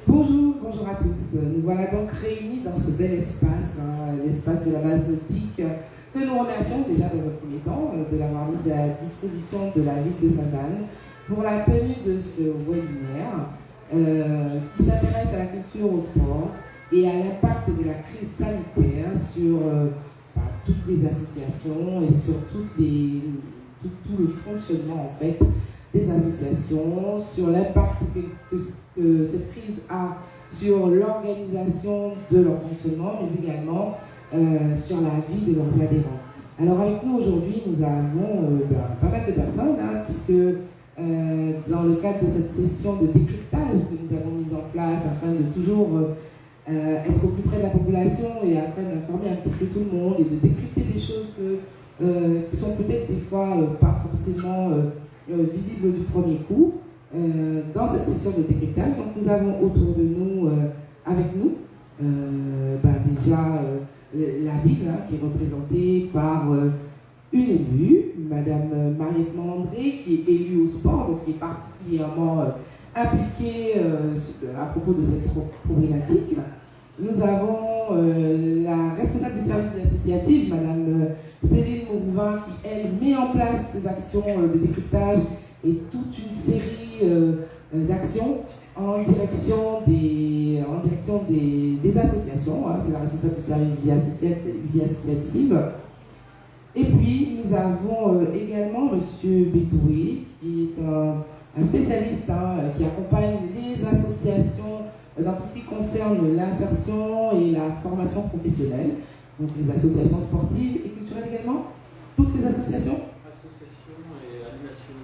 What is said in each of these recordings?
Bonjour, bonjour à tous. Nous voilà donc réunis dans ce bel espace, l'espace de la base nautique, que nous remercions déjà dans un premier temps de l'avoir mis à disposition de la ville de Sainte-Anne pour la tenue de ce webinaire qui s'intéresse à la culture, au sport et à l'impact de la crise sanitaire sur toutes les associations et sur tout le fonctionnement en fait des associations, sur l'impact que cette crise a sur l'organisation de leur fonctionnement, mais également sur la vie de leurs adhérents. Alors avec nous aujourd'hui, nous avons pas mal de personnes, puisque dans le cadre de cette session de décryptage que nous avons mise en place afin de toujours être au plus près de la population et afin d'informer un petit peu tout le monde et de décrypter des choses qui sont peut-être des fois pas forcément visibles du premier coup, dans cette session de décryptage. Donc nous avons autour de nous, avec nous, déjà la ville qui est représentée par une élue, Madame Mariette Mandré, qui est élue au sport, donc qui est particulièrement impliquée à propos de cette problématique. Nous avons la responsable du service associatif, Madame Céline Mourouvin, qui elle met en place ces actions de décryptage et toute une série d'actions en direction des associations. C'est la responsable du service vie associative. Et puis nous avons également Monsieur Bédoué, qui est un spécialiste qui accompagne les associations dans tout ce qui concerne l'insertion et la formation professionnelle. Donc les associations sportives et culturelles également. Toutes les associations. Association et animation.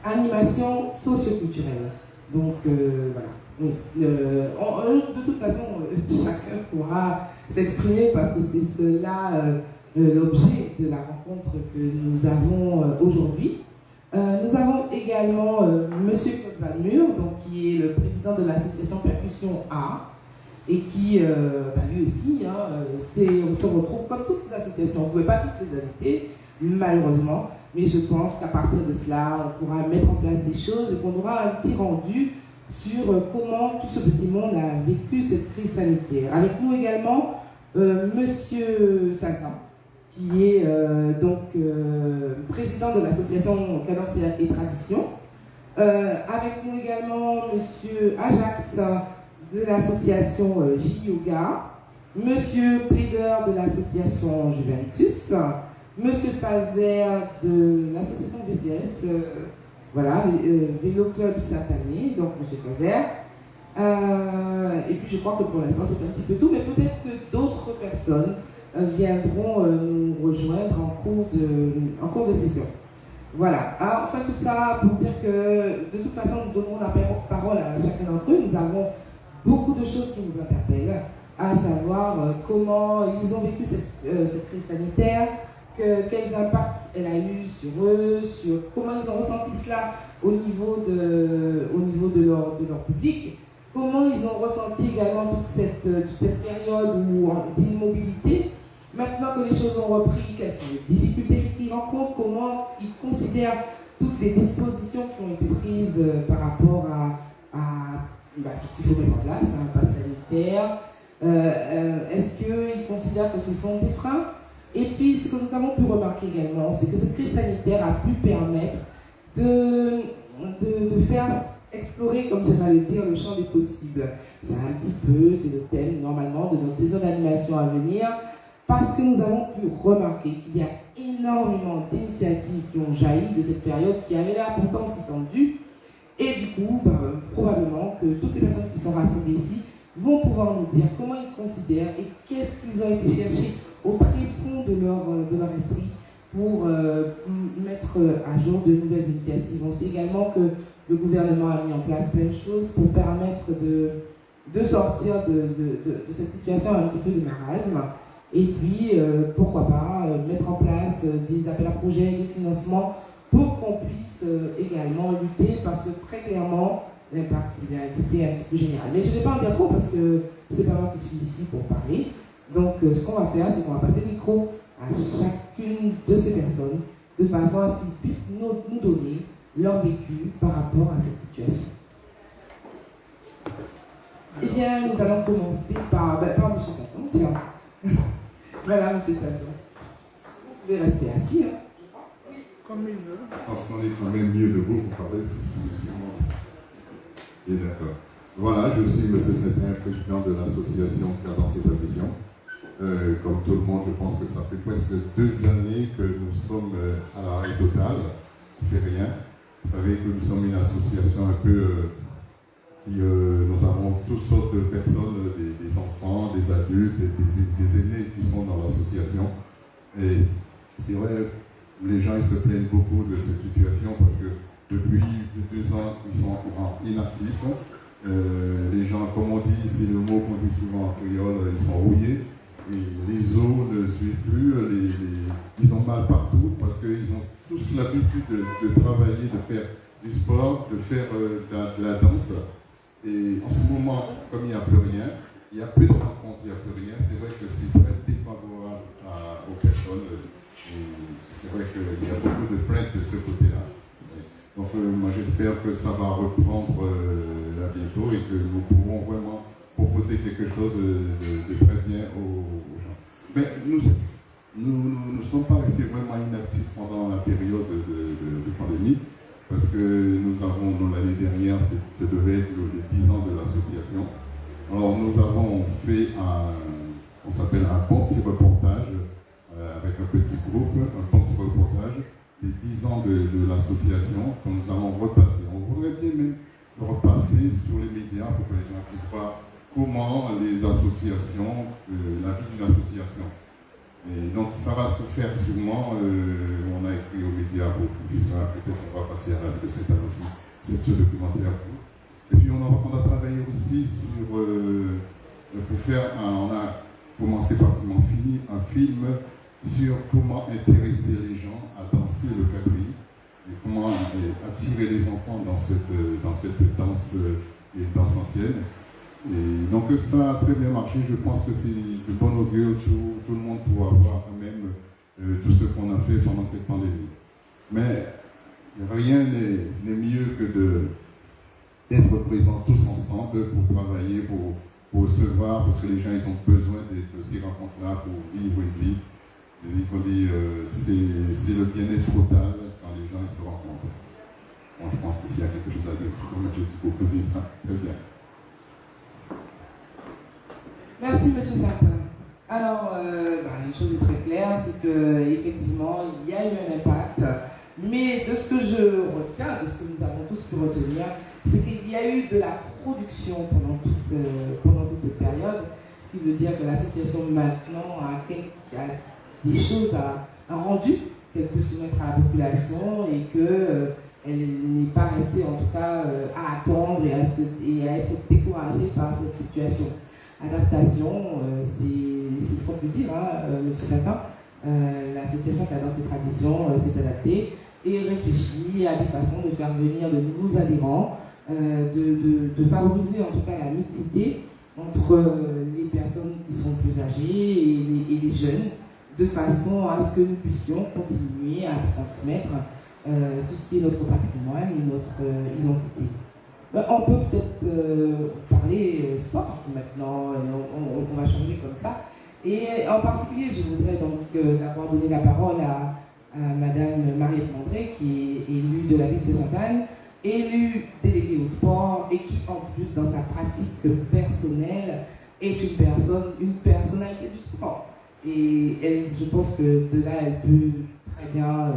Animation socio-culturelle. Donc voilà. Oui. De toute façon, chacun pourra s'exprimer parce que c'est cela l'objet de la rencontre que nous avons aujourd'hui. Nous avons également Monsieur Claude Valmur, qui est le président de l'association Percussion A, et qui, lui aussi, on se retrouve comme toutes les associations. On ne pouvait pas toutes les inviter, malheureusement, mais je pense qu'à partir de cela, on pourra mettre en place des choses et qu'on aura un petit rendu sur comment tout ce petit monde a vécu cette crise sanitaire. Avec nous également, Monsieur Sagan, qui est président de l'association Cadence et Tradition. Avec nous également Monsieur Ajax de l'association J-Yoga, Monsieur Plaideur de l'association Juventus, Monsieur Fazer de l'association BCS, Vélo Club Saint-Ané, donc Monsieur Fazer. Et puis je crois que pour l'instant c'est un petit peu tout, mais peut-être que d'autres personnes viendront nous rejoindre en cours de session. Voilà. Alors, enfin, tout ça pour dire que de toute façon, nous donnons la parole à chacun d'entre eux. Nous avons beaucoup de choses qui nous interpellent, à savoir comment ils ont vécu cette crise sanitaire, quels impacts elle a eu sur eux, sur comment ils ont ressenti cela au niveau de leur public, comment ils ont ressenti également toute cette période d'immobilité. Maintenant que les choses ont repris, quelles sont les difficultés qu'ils rencontrent, comment ils considèrent toutes les dispositions qui ont été prises par rapport à tout ce qu'il faut mettre en place, un pass sanitaire. Est-ce qu'ils considèrent que ce sont des freins? Et puis, ce que nous avons pu remarquer également, c'est que cette crise sanitaire a pu permettre de faire explorer, comme j'aimerais le dire, le champ des possibles. C'est un petit peu, c'est le thème normalement de notre saison d'animation à venir, parce que nous avons pu remarquer qu'il y a énormément d'initiatives qui ont jailli de cette période qui avait l'air pourtant si tendue. Et du coup, probablement que toutes les personnes qui sont rassemblées ici vont pouvoir nous dire comment ils considèrent et qu'est-ce qu'ils ont été chercher au très fond de leur esprit pour mettre à jour de nouvelles initiatives. On sait également que le gouvernement a mis en place plein de choses pour permettre de sortir de cette situation un petit peu de marasme. Et puis, pourquoi pas, mettre en place des appels à projets, des financements pour qu'on puisse également lutter, parce que très clairement, l'impact il a été un petit peu général. Mais je ne vais pas en dire trop parce que c'est pas moi qui suis ici pour parler. Donc, ce qu'on va faire, c'est qu'on va passer le micro à chacune de ces personnes de façon à ce qu'ils puissent nous donner leur vécu par rapport à cette situation. commencer par M. Saton, tiens. Voilà, M. Saton. Vous pouvez rester assis. Hein. Comme il veut. Je pense qu'on est quand même mieux debout pour parler, parce que c'est sûrement. Et d'accord. Voilà, je suis M. Satin, président de l'association Cadence et Vision. Comme tout le monde, je pense que ça fait presque 2 années que nous sommes à l'arrêt total. On ne fait rien. Vous savez que nous sommes une association un peu qui nous avons toutes sortes de personnes, des enfants, des adultes et des aînés qui sont dans l'association. Et c'est vrai, les gens ils se plaignent beaucoup de cette situation parce que depuis 2 ans, ils sont inactifs. Les gens, comme on dit, c'est le mot qu'on dit souvent en créole, ils sont rouillés. Et les os ne suivent plus, ils ont mal partout parce qu'ils ont tous l'habitude de travailler, de faire du sport, de faire de la danse. Et en ce moment, comme il n'y a plus rien, il n'y a plus de rencontres, il n'y a plus rien, c'est vrai que c'est très défavorable aux personnes. C'est vrai qu'il y a beaucoup de plaintes de ce côté-là. Donc moi j'espère que ça va reprendre là bientôt et que nous pourrons vraiment proposer quelque chose de très bien aux gens. Mais nous ne sommes pas restés vraiment inactifs pendant la période de pandémie, parce que nous avons, l'année dernière, ça devait être les 10 ans de l'association. Alors nous avons fait on s'appelle un bon petit reportage, avec un petit groupe, un bon petit reportage des 10 ans de l'association que nous allons repasser. On voudrait bien même le repasser sur les médias pour que les gens puissent voir comment les associations, la vie d'une association. Et donc ça va se faire sûrement, on a écrit aux médias pour qu'ils puissent, peut-être on va passer à la vie de cette année aussi, ce documentaire. Et puis on a travaillé aussi sur, pour faire, on a commencé par fini un film sur comment intéresser les gens à danser le quadrille et comment attirer les enfants dans cette danse ancienne. Et donc ça a très bien marché, je pense que c'est de bon augure, tout le monde pourra voir quand même tout ce qu'on a fait pendant cette pandémie. Mais rien n'est mieux que d'être présents tous ensemble pour travailler, pour se voir, parce que les gens ils ont besoin de ces rencontres-là pour vivre une vie. Il faut dire, c'est le bien-être total quand les gens ils se rencontrent. Bon, je pense qu'il y a quelque chose à dire, comme je dis au président. Très bien. Merci, M. Satin. Alors, une chose est très claire, c'est qu'effectivement, il y a eu un impact, mais de ce que je retiens, de ce que nous avons tous pu retenir, c'est qu'il y a eu de la production pendant toute cette période, ce qui veut dire que l'association maintenant a des choses à rendu qu'elle peut soumettre à la population et qu'elle n'est pas restée en tout cas à attendre et à être découragée par cette situation. Adaptation, c'est ce qu'on peut dire, M. Satin. L'association Cadence et Tradition s'est adaptée et réfléchit à des façons de faire venir de nouveaux adhérents, de favoriser en tout cas la mixité entre les personnes qui sont plus âgées et les jeunes, de façon à ce que nous puissions continuer à transmettre tout ce qui est notre patrimoine et notre identité. On peut peut-être parler sport maintenant, on va changer comme ça. Et en particulier, je voudrais donc d'abord donner la parole à Madame Mariette Mandré, qui est élue de la ville de Sainte-Anne, élue déléguée au sport et qui, en plus, dans sa pratique personnelle, est une personnalité du sport. Et elle, je pense que de là, elle peut très bien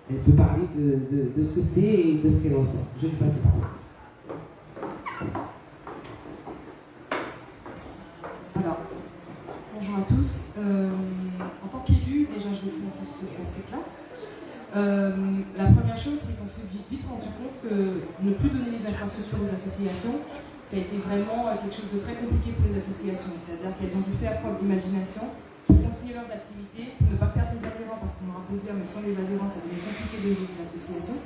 elle peut parler de ce que c'est et de ce qu'elle ressent. Je lui passe la parole. Alors, bonjour à tous. En tant qu'élu, déjà je vais commencer sur cette casquette-là. La première chose, c'est qu'on s'est vite rendu compte que ne plus donner les infrastructures aux associations, ça a été vraiment quelque chose de très compliqué pour les associations. C'est-à-dire qu'elles ont dû faire preuve d'imagination pour continuer leurs activités, pour ne pas perdre les adhérents, parce qu'on aura beau dire, mais sans les adhérents, ça devient compliqué de gérer l'association.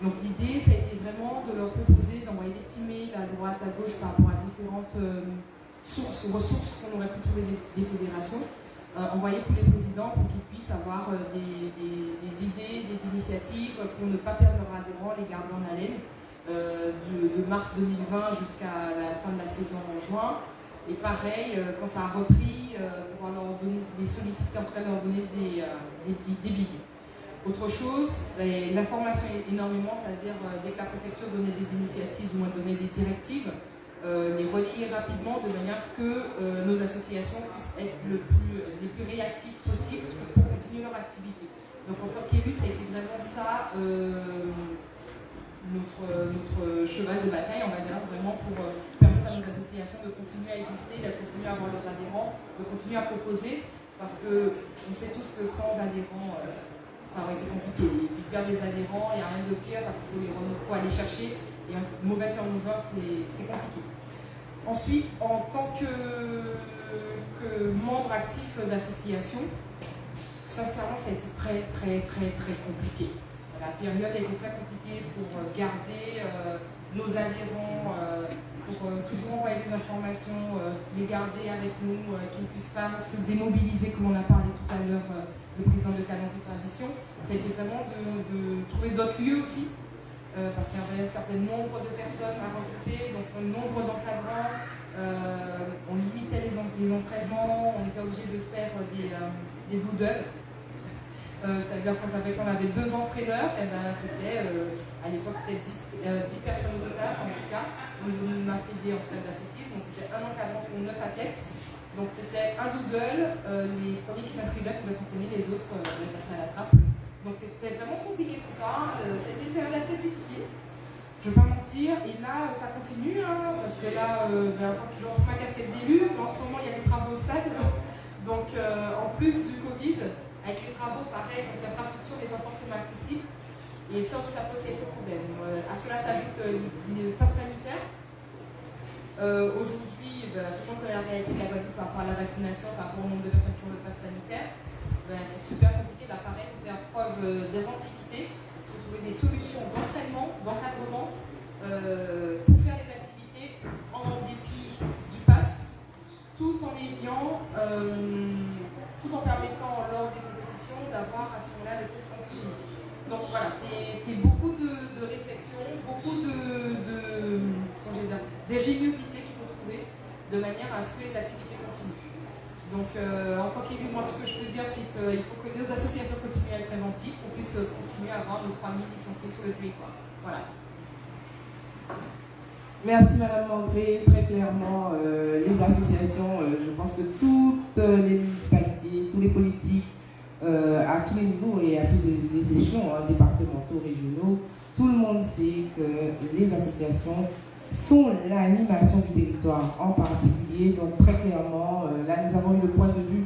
Donc l'idée, ça a été vraiment de leur proposer d'envoyer des petits mails à droite, à gauche par rapport à différentes ressources qu'on aurait pu trouver des fédérations, envoyer pour les présidents pour qu'ils puissent avoir des idées, des initiatives pour ne pas perdre leurs adhérents, les garder en haleine de mars 2020 jusqu'à la fin de la saison en juin. Et pareil, quand ça a repris, pouvoir leur donner, les solliciter, en tout cas leur donner des billets. Autre chose, l'information énormément, c'est-à-dire dès que la préfecture donnait des initiatives, du moins donnait des directives, les relayer rapidement de manière à ce que nos associations puissent être les plus réactives possibles pour continuer leur activité. Donc en tant qu'élu, ça a été vraiment ça notre cheval de bataille, on va dire, vraiment pour permettre à nos associations de continuer à exister, de continuer à avoir leurs adhérents, de continuer à proposer, parce qu'on sait tous que sans adhérents, ça aurait été compliqué. Et puis perdre des adhérents, il n'y a rien de pire parce qu'il faut aller chercher, et un mauvais turnover, c'est compliqué. Ensuite, en tant que membre actif d'association, sincèrement, ça a été très compliqué. La période a été très compliquée pour garder nos adhérents, pour toujours envoyer des informations, les garder avec nous, qu'ils ne puissent pas se démobiliser, comme on a parlé tout à l'heure, le président de Cadence et Tradition. Ça a été vraiment de trouver d'autres lieux aussi, parce qu'il y avait un certain nombre de personnes à recruter, donc un nombre d'encadrants, on limitait les entraînements, on était obligé de faire des doodles. C'est-à-dire qu'on savait qu'on avait 2 entraîneurs, et ben c'était, à l'époque c'était 10 personnes au total, en tout cas, on a fait des entraînements d'athlétisme, donc c'était un encadrant pour 9 athlètes. Donc c'était un double, les premiers qui s'inscrivaient pouvaient s'entraîner, les autres les passer à la trappe. Donc c'était vraiment compliqué tout ça, c'était une période assez difficile, je ne vais pas mentir, et là ça continue, parce que là, ma casquette d'élu, en ce moment il y a des travaux au stade, donc en plus du Covid, avec les travaux, pareil, donc l'infrastructure n'est pas forcément accessible. Et ça aussi, ça pose quelques problèmes. À cela s'ajoute le pass sanitaire. Aujourd'hui, tout le monde connaît la réalité de la Guadeloupe par rapport à la vaccination, par rapport au nombre de personnes qui ont le pass sanitaire. C'est super compliqué. L'appareil faut faire preuve d'inventivité. Il faut trouver des solutions d'entraînement, d'encadrement, pour faire les activités en dépit du pass, tout en ayant, tout en permettant lors des d'avoir à ce moment-là le test scientifique. Donc voilà, c'est beaucoup de réflexion, beaucoup d'ingéniosité qu'il faut trouver de manière à ce que les activités continuent. Donc en tant qu'élu, moi ce que je peux dire, c'est qu'il faut que les associations continuent à être préventives, qu'on puisse continuer à avoir nos 3000 licenciés sur le territoire. Voilà. Merci Madame André, très clairement, les associations, je pense que toutes les municipalités, tous les politiques, à tous les niveaux et à tous les échelons, départementaux, régionaux, tout le monde sait que les associations sont l'animation du territoire en particulier. Donc très clairement, là nous avons eu le point de vue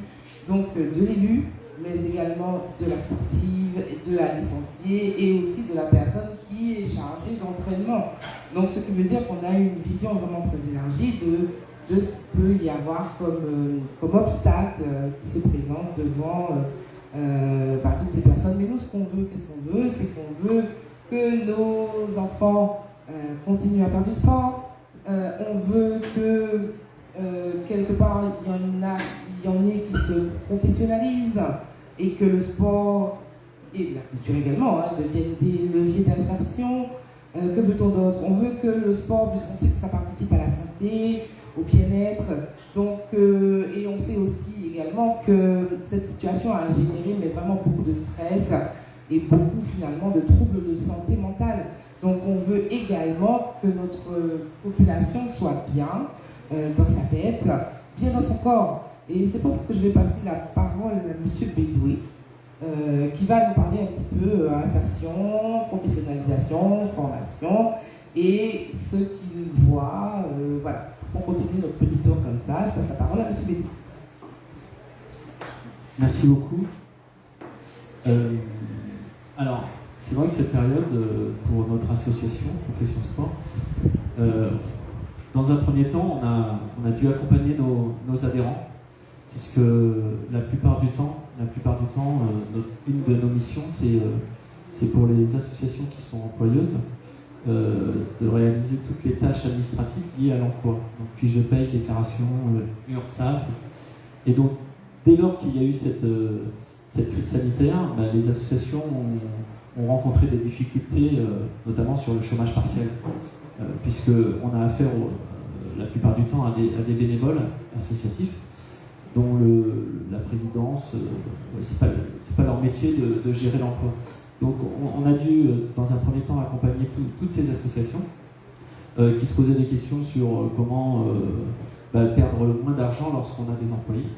donc, de l'élu, mais également de la sportive, de la licenciée et aussi de la personne qui est chargée d'entraînement. Donc ce qui veut dire qu'on a une vision vraiment très élargie de ce qu'il peut y avoir comme obstacle qui se présente devant toutes ces personnes. Mais nous, ce qu'on veut, qu'est-ce qu'on veut? C'est qu'on veut que nos enfants continuent à faire du sport. On veut que quelque part, il y en ait qui se professionnalisent et que le sport et la culture également deviennent des leviers d'insertion. Que veut-on d'autre? On veut que le sport, puisqu'on sait que ça participe à la santé, au bien-être. Donc, et on sait aussi également que cette situation a généré mais vraiment beaucoup de stress et beaucoup finalement de troubles de santé mentale. Donc on veut également que notre population soit bien dans sa tête, bien dans son corps. Et c'est pour ça que je vais passer la parole à M. Bédoué, qui va nous parler un petit peu insertion, professionnalisation, formation et ce qu'il voit. Voilà. On continue notre petit tour comme ça. Je passe la parole à M. Bédoué. Merci beaucoup. Alors, c'est vrai que cette période, pour notre association, Profession Sport, dans un premier temps, on a dû accompagner nos adhérents, puisque la plupart du temps, une de nos missions, c'est pour les associations qui sont employeuses, de réaliser toutes les tâches administratives liées à l'emploi. Donc fiche de paye, déclaration, URSSAF. Et donc, dès lors qu'il y a eu cette crise sanitaire, les associations ont rencontré des difficultés, notamment sur le chômage partiel, puisqu'on a affaire la plupart du temps à des bénévoles associatifs, dont la présidence, c'est pas leur métier de gérer l'emploi. Donc on a dû, dans un premier temps, accompagner toutes ces associations qui se posaient des questions sur comment perdre moins d'argent lorsqu'on a des employés,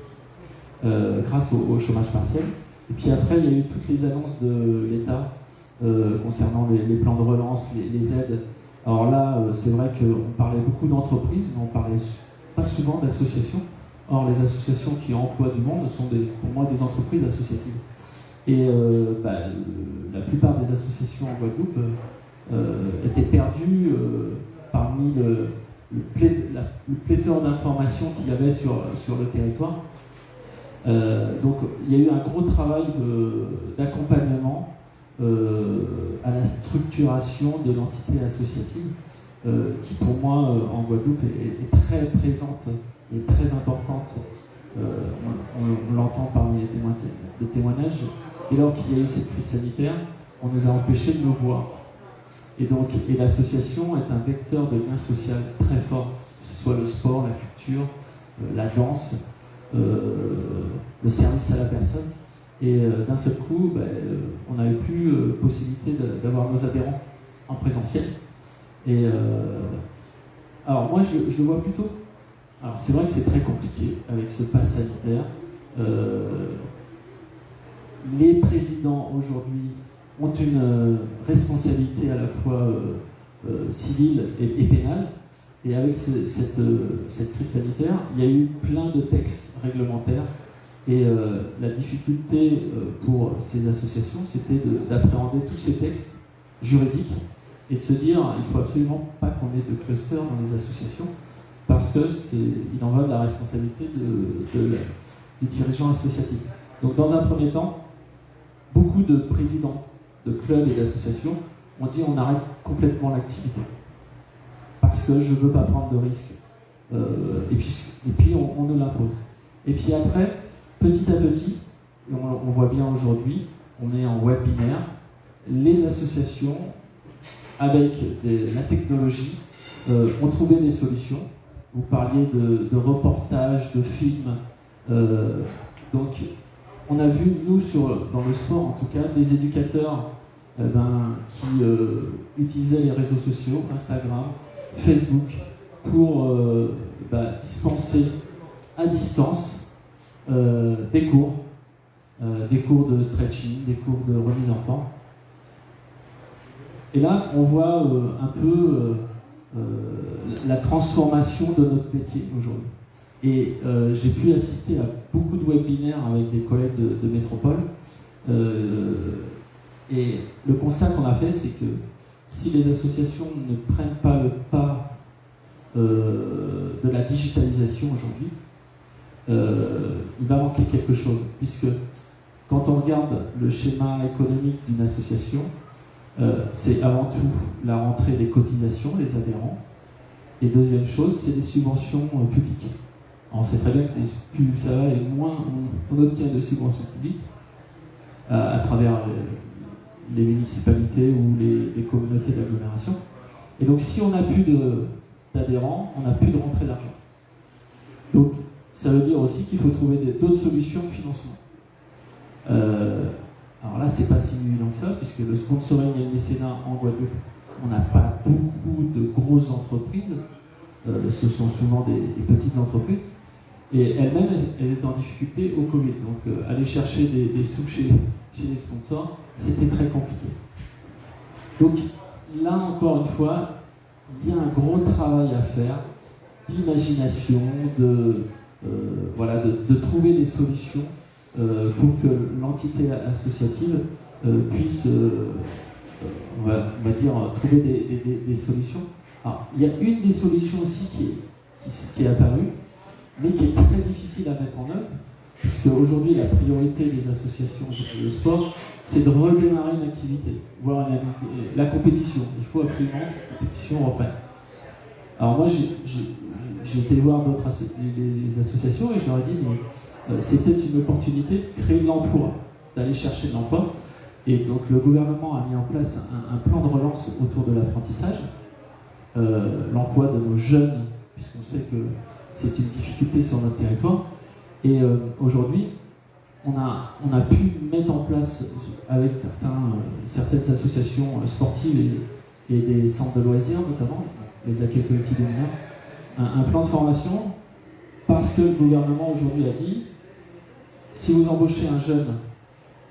grâce au chômage partiel. Et puis après, il y a eu toutes les annonces de l'État concernant les plans de relance, les aides. Alors là, c'est vrai qu'on parlait beaucoup d'entreprises, mais on parlait pas souvent d'associations. Or, les associations qui emploient du monde sont pour moi des entreprises associatives. Et la plupart des associations en Guadeloupe étaient perdues parmi le pléthore d'informations qu'il y avait sur le territoire. Donc il y a eu un gros travail d'accompagnement à la structuration de l'entité associative qui pour moi en Guadeloupe est très présente et très importante. On l'entend parmi les témoignages. Et lors qu'il y a eu cette crise sanitaire, on nous a empêchés de nous voir. Et l'association est un vecteur de lien social très fort, que ce soit le sport, la culture, la danse, le service à la personne. Et d'un seul coup, on n'avait plus possibilité d'avoir nos adhérents en présentiel. Et alors moi, je le vois plutôt. Alors c'est vrai que c'est très compliqué avec ce pass sanitaire. Les présidents aujourd'hui ont une responsabilité à la fois civile et pénale. Et avec cette crise sanitaire, il y a eu plein de textes réglementaires. Et la difficulté pour ces associations, c'était d'appréhender tous ces textes juridiques et de se dire il ne faut absolument pas qu'on ait de cluster dans les associations parce qu'il en va de la responsabilité du dirigeant associatif. Donc dans un premier temps, beaucoup de présidents de clubs et d'associations ont dit on arrête complètement l'activité parce que je ne veux pas prendre de risques. Et puis on nous l'impose. Et puis après, petit à petit, et on voit bien aujourd'hui, on est en webinaire, les associations, avec la technologie, ont trouvé des solutions. Vous parliez de reportages, de films. Donc, on a vu, nous, dans le sport en tout cas, des éducateurs qui utilisaient les réseaux sociaux, Instagram, Facebook, pour dispenser à distance des cours de stretching, des cours de remise en forme. Et là, on voit un peu la transformation de notre métier aujourd'hui. Et j'ai pu assister à beaucoup de webinaires avec des collègues de métropole. Et le constat qu'on a fait, c'est que si les associations ne prennent pas le pas de la digitalisation aujourd'hui, il va manquer quelque chose, puisque quand on regarde le schéma économique d'une association, c'est avant tout la rentrée des cotisations, les adhérents, et deuxième chose, c'est les subventions publiques. Alors on sait très bien que plus ça va et moins on obtient de subventions publiques à travers les municipalités ou les communautés d'agglomération. Et donc si on n'a plus d'adhérents, on n'a plus de rentrée d'argent. Donc ça veut dire aussi qu'il faut trouver d'autres solutions de financement. Alors là, c'est pas si évident que ça, puisque le sponsoring et le mécénat en Guadeloupe, on n'a pas beaucoup de grosses entreprises. Ce sont souvent des petites entreprises. Et elles-mêmes, elles étaient en difficulté au Covid. Donc aller chercher des sous chez les sponsors, c'était très compliqué. Donc là, encore une fois, il y a un gros travail à faire d'imagination, de trouver des solutions pour que l'entité associative puisse, on va dire, trouver des solutions. Alors, il y a une des solutions aussi qui est apparue, mais qui est très difficile à mettre en œuvre, puisque aujourd'hui la priorité des associations de sport, c'est de redémarrer une activité, voire la compétition. Il faut absolument une compétition européenne. Alors moi, j'ai été voir les associations et je leur ai dit, mais c'était une opportunité de créer de l'emploi, d'aller chercher de l'emploi. Et donc le gouvernement a mis en place un plan de relance autour de l'apprentissage, l'emploi de nos jeunes puisqu'on sait que c'est une difficulté sur notre territoire. Et aujourd'hui, on a pu mettre en place, avec certaines associations sportives et des centres de loisirs, notamment, les accueils collectifs de mineurs, un plan de formation, parce que le gouvernement aujourd'hui a dit, si vous embauchez un jeune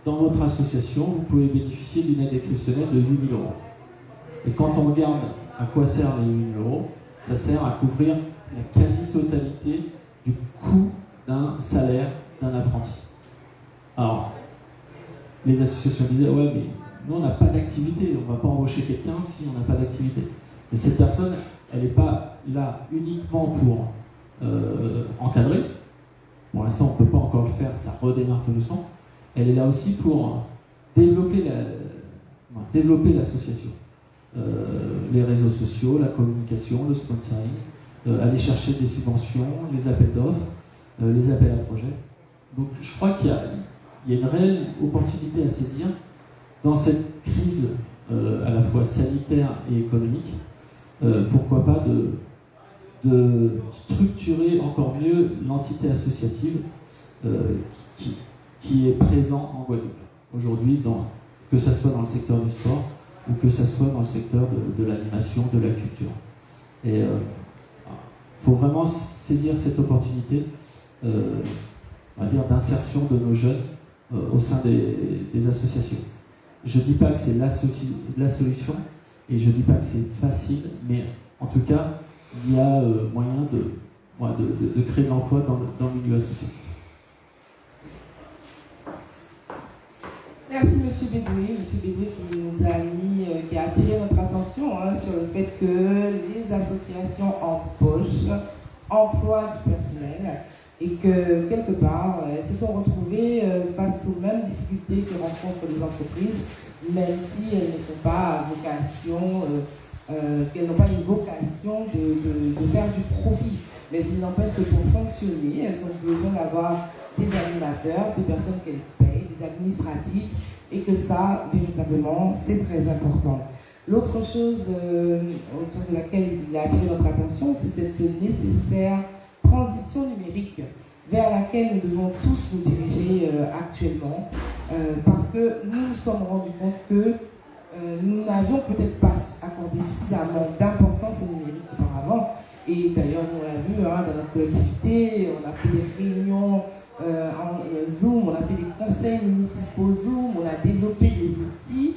dans votre association, vous pouvez bénéficier d'une aide exceptionnelle de 8 000 euros. Et quand on regarde à quoi servent les 8 000 euros, ça sert à couvrir la quasi-totalité du coût d'un salaire d'un apprenti. Alors, les associations disaient, ouais, mais nous, on n'a pas d'activité, on ne va pas embaucher quelqu'un si on n'a pas d'activité. Mais cette personne, elle n'est pas là uniquement pour encadrer. Pour l'instant, on ne peut pas encore le faire, ça redémarre tout doucement. Elle est là aussi pour développer l'association. Les réseaux sociaux, la communication, le sponsoring, aller chercher des subventions, les appels d'offres, les appels à projets. Donc je crois qu'il y a une réelle opportunité à saisir dans cette crise à la fois sanitaire et économique. Pourquoi pas de structurer encore mieux l'entité associative qui est présente en Guadeloupe aujourd'hui, que ce soit dans le secteur du sport ou que ce soit dans le secteur de l'animation, de la culture. Et il faut vraiment saisir cette opportunité on va dire, d'insertion de nos jeunes au sein des associations. Je ne dis pas que c'est la solution et je ne dis pas que c'est facile, mais en tout cas, il y a moyen de créer de l'emploi dans le milieu associatif. Merci M. Bédoué. M. Bédoué qui a attiré notre attention sur le fait que les associations emploient du personnel et que quelque part, elles se sont retrouvées face aux mêmes difficultés que rencontrent les entreprises, même si elles ne sont pas à vocation, qu'elles n'ont pas une vocation de faire du profit. Mais il n'empêche que pour fonctionner, elles ont besoin d'avoir des animateurs, des personnes qu'elles payent, des administratifs, et que ça, véritablement, c'est très important. L'autre chose autour de laquelle il a attiré notre attention, c'est cette nécessaire transition numérique vers laquelle nous devons tous nous diriger actuellement, parce que nous nous sommes rendus compte que nous n'avions peut-être pas accordé suffisamment d'importance au numérique auparavant. Et d'ailleurs, on l'a vu dans notre collectivité, on a fait des réunions en Zoom, on a fait des conseils municipaux Zoom, on a développé des outils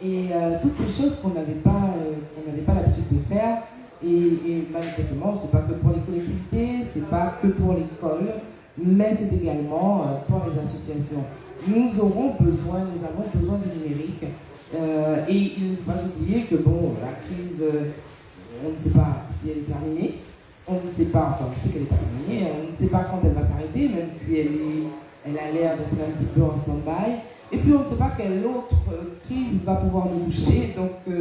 et toutes ces choses qu'on n'avait pas l'habitude de faire. Et manifestement, ce n'est pas que pour les collectivités, ce n'est pas que pour l'école, mais c'est également pour les associations. Nous avons besoin du numérique. Et il ne faut pas oublier que la crise, on ne sait pas si elle est terminée, on ne sait pas, enfin on sait qu'elle n'est pas terminée, on ne sait pas quand elle va s'arrêter, même si elle a l'air d'être un petit peu en stand-by. Et puis on ne sait pas quelle autre crise va pouvoir nous toucher. Donc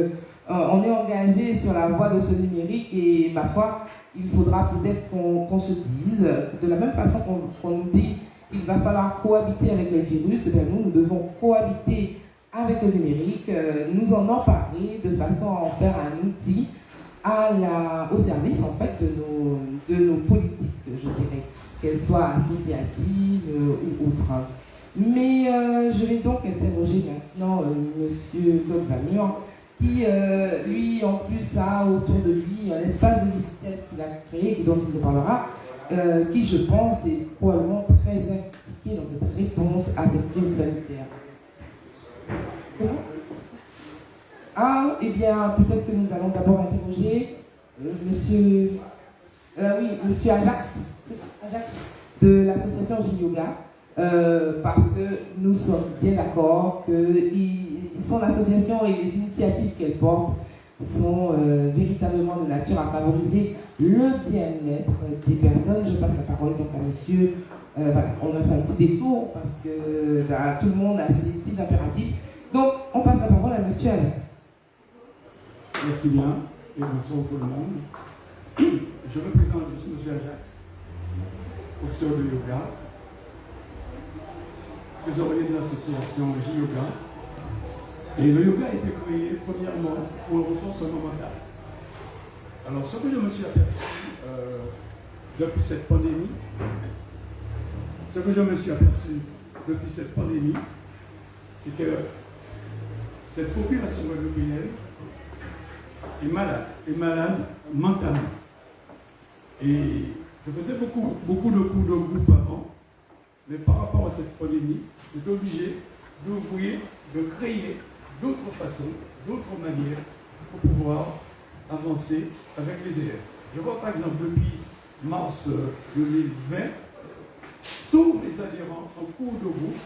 on est engagé sur la voie de ce numérique et ma foi, il faudra peut-être qu'on se dise, de la même façon qu'on nous dit il va falloir cohabiter avec le virus, eh bien nous devons cohabiter avec le numérique, nous en emparer de façon à en faire un outil au service en fait de nos politiques, je dirais, qu'elles soient associatives ou autres. Mais je vais donc interroger maintenant Monsieur Claude Vamur, qui lui en plus a autour de lui un espace de logiciel qu'il a créé et dont il nous parlera, qui je pense est probablement très impliqué dans cette réponse à cette crise sanitaire. Eh bien, peut-être que nous allons d'abord interroger Monsieur Ajax de l'association J-Yoga, parce que nous sommes bien d'accord que son association et les initiatives qu'elle porte sont véritablement de nature à favoriser le bien-être des personnes. Je passe la parole donc à monsieur. Voilà, on a fait un petit détour parce que tout le monde a ses petits impératifs. Donc, on passe la parole à monsieur Ajax. Merci bien et bonsoir tout le monde. Je suis monsieur Ajax, professeur de yoga, trésorier de l'association J-Yoga. Et le yoga a été créé premièrement pour le renforcement mental. Alors, ce que je me suis aperçu depuis cette pandémie, c'est que cette population guadeloupéenne est malade mentalement. Et je faisais beaucoup de coups de groupe avant, mais par rapport à cette pandémie, j'étais obligé d'ouvrir, de créer d'autres façons, d'autres manières pour pouvoir avancer avec les élèves. Je vois par exemple depuis mars 2020, tous les adhérents en cours de groupe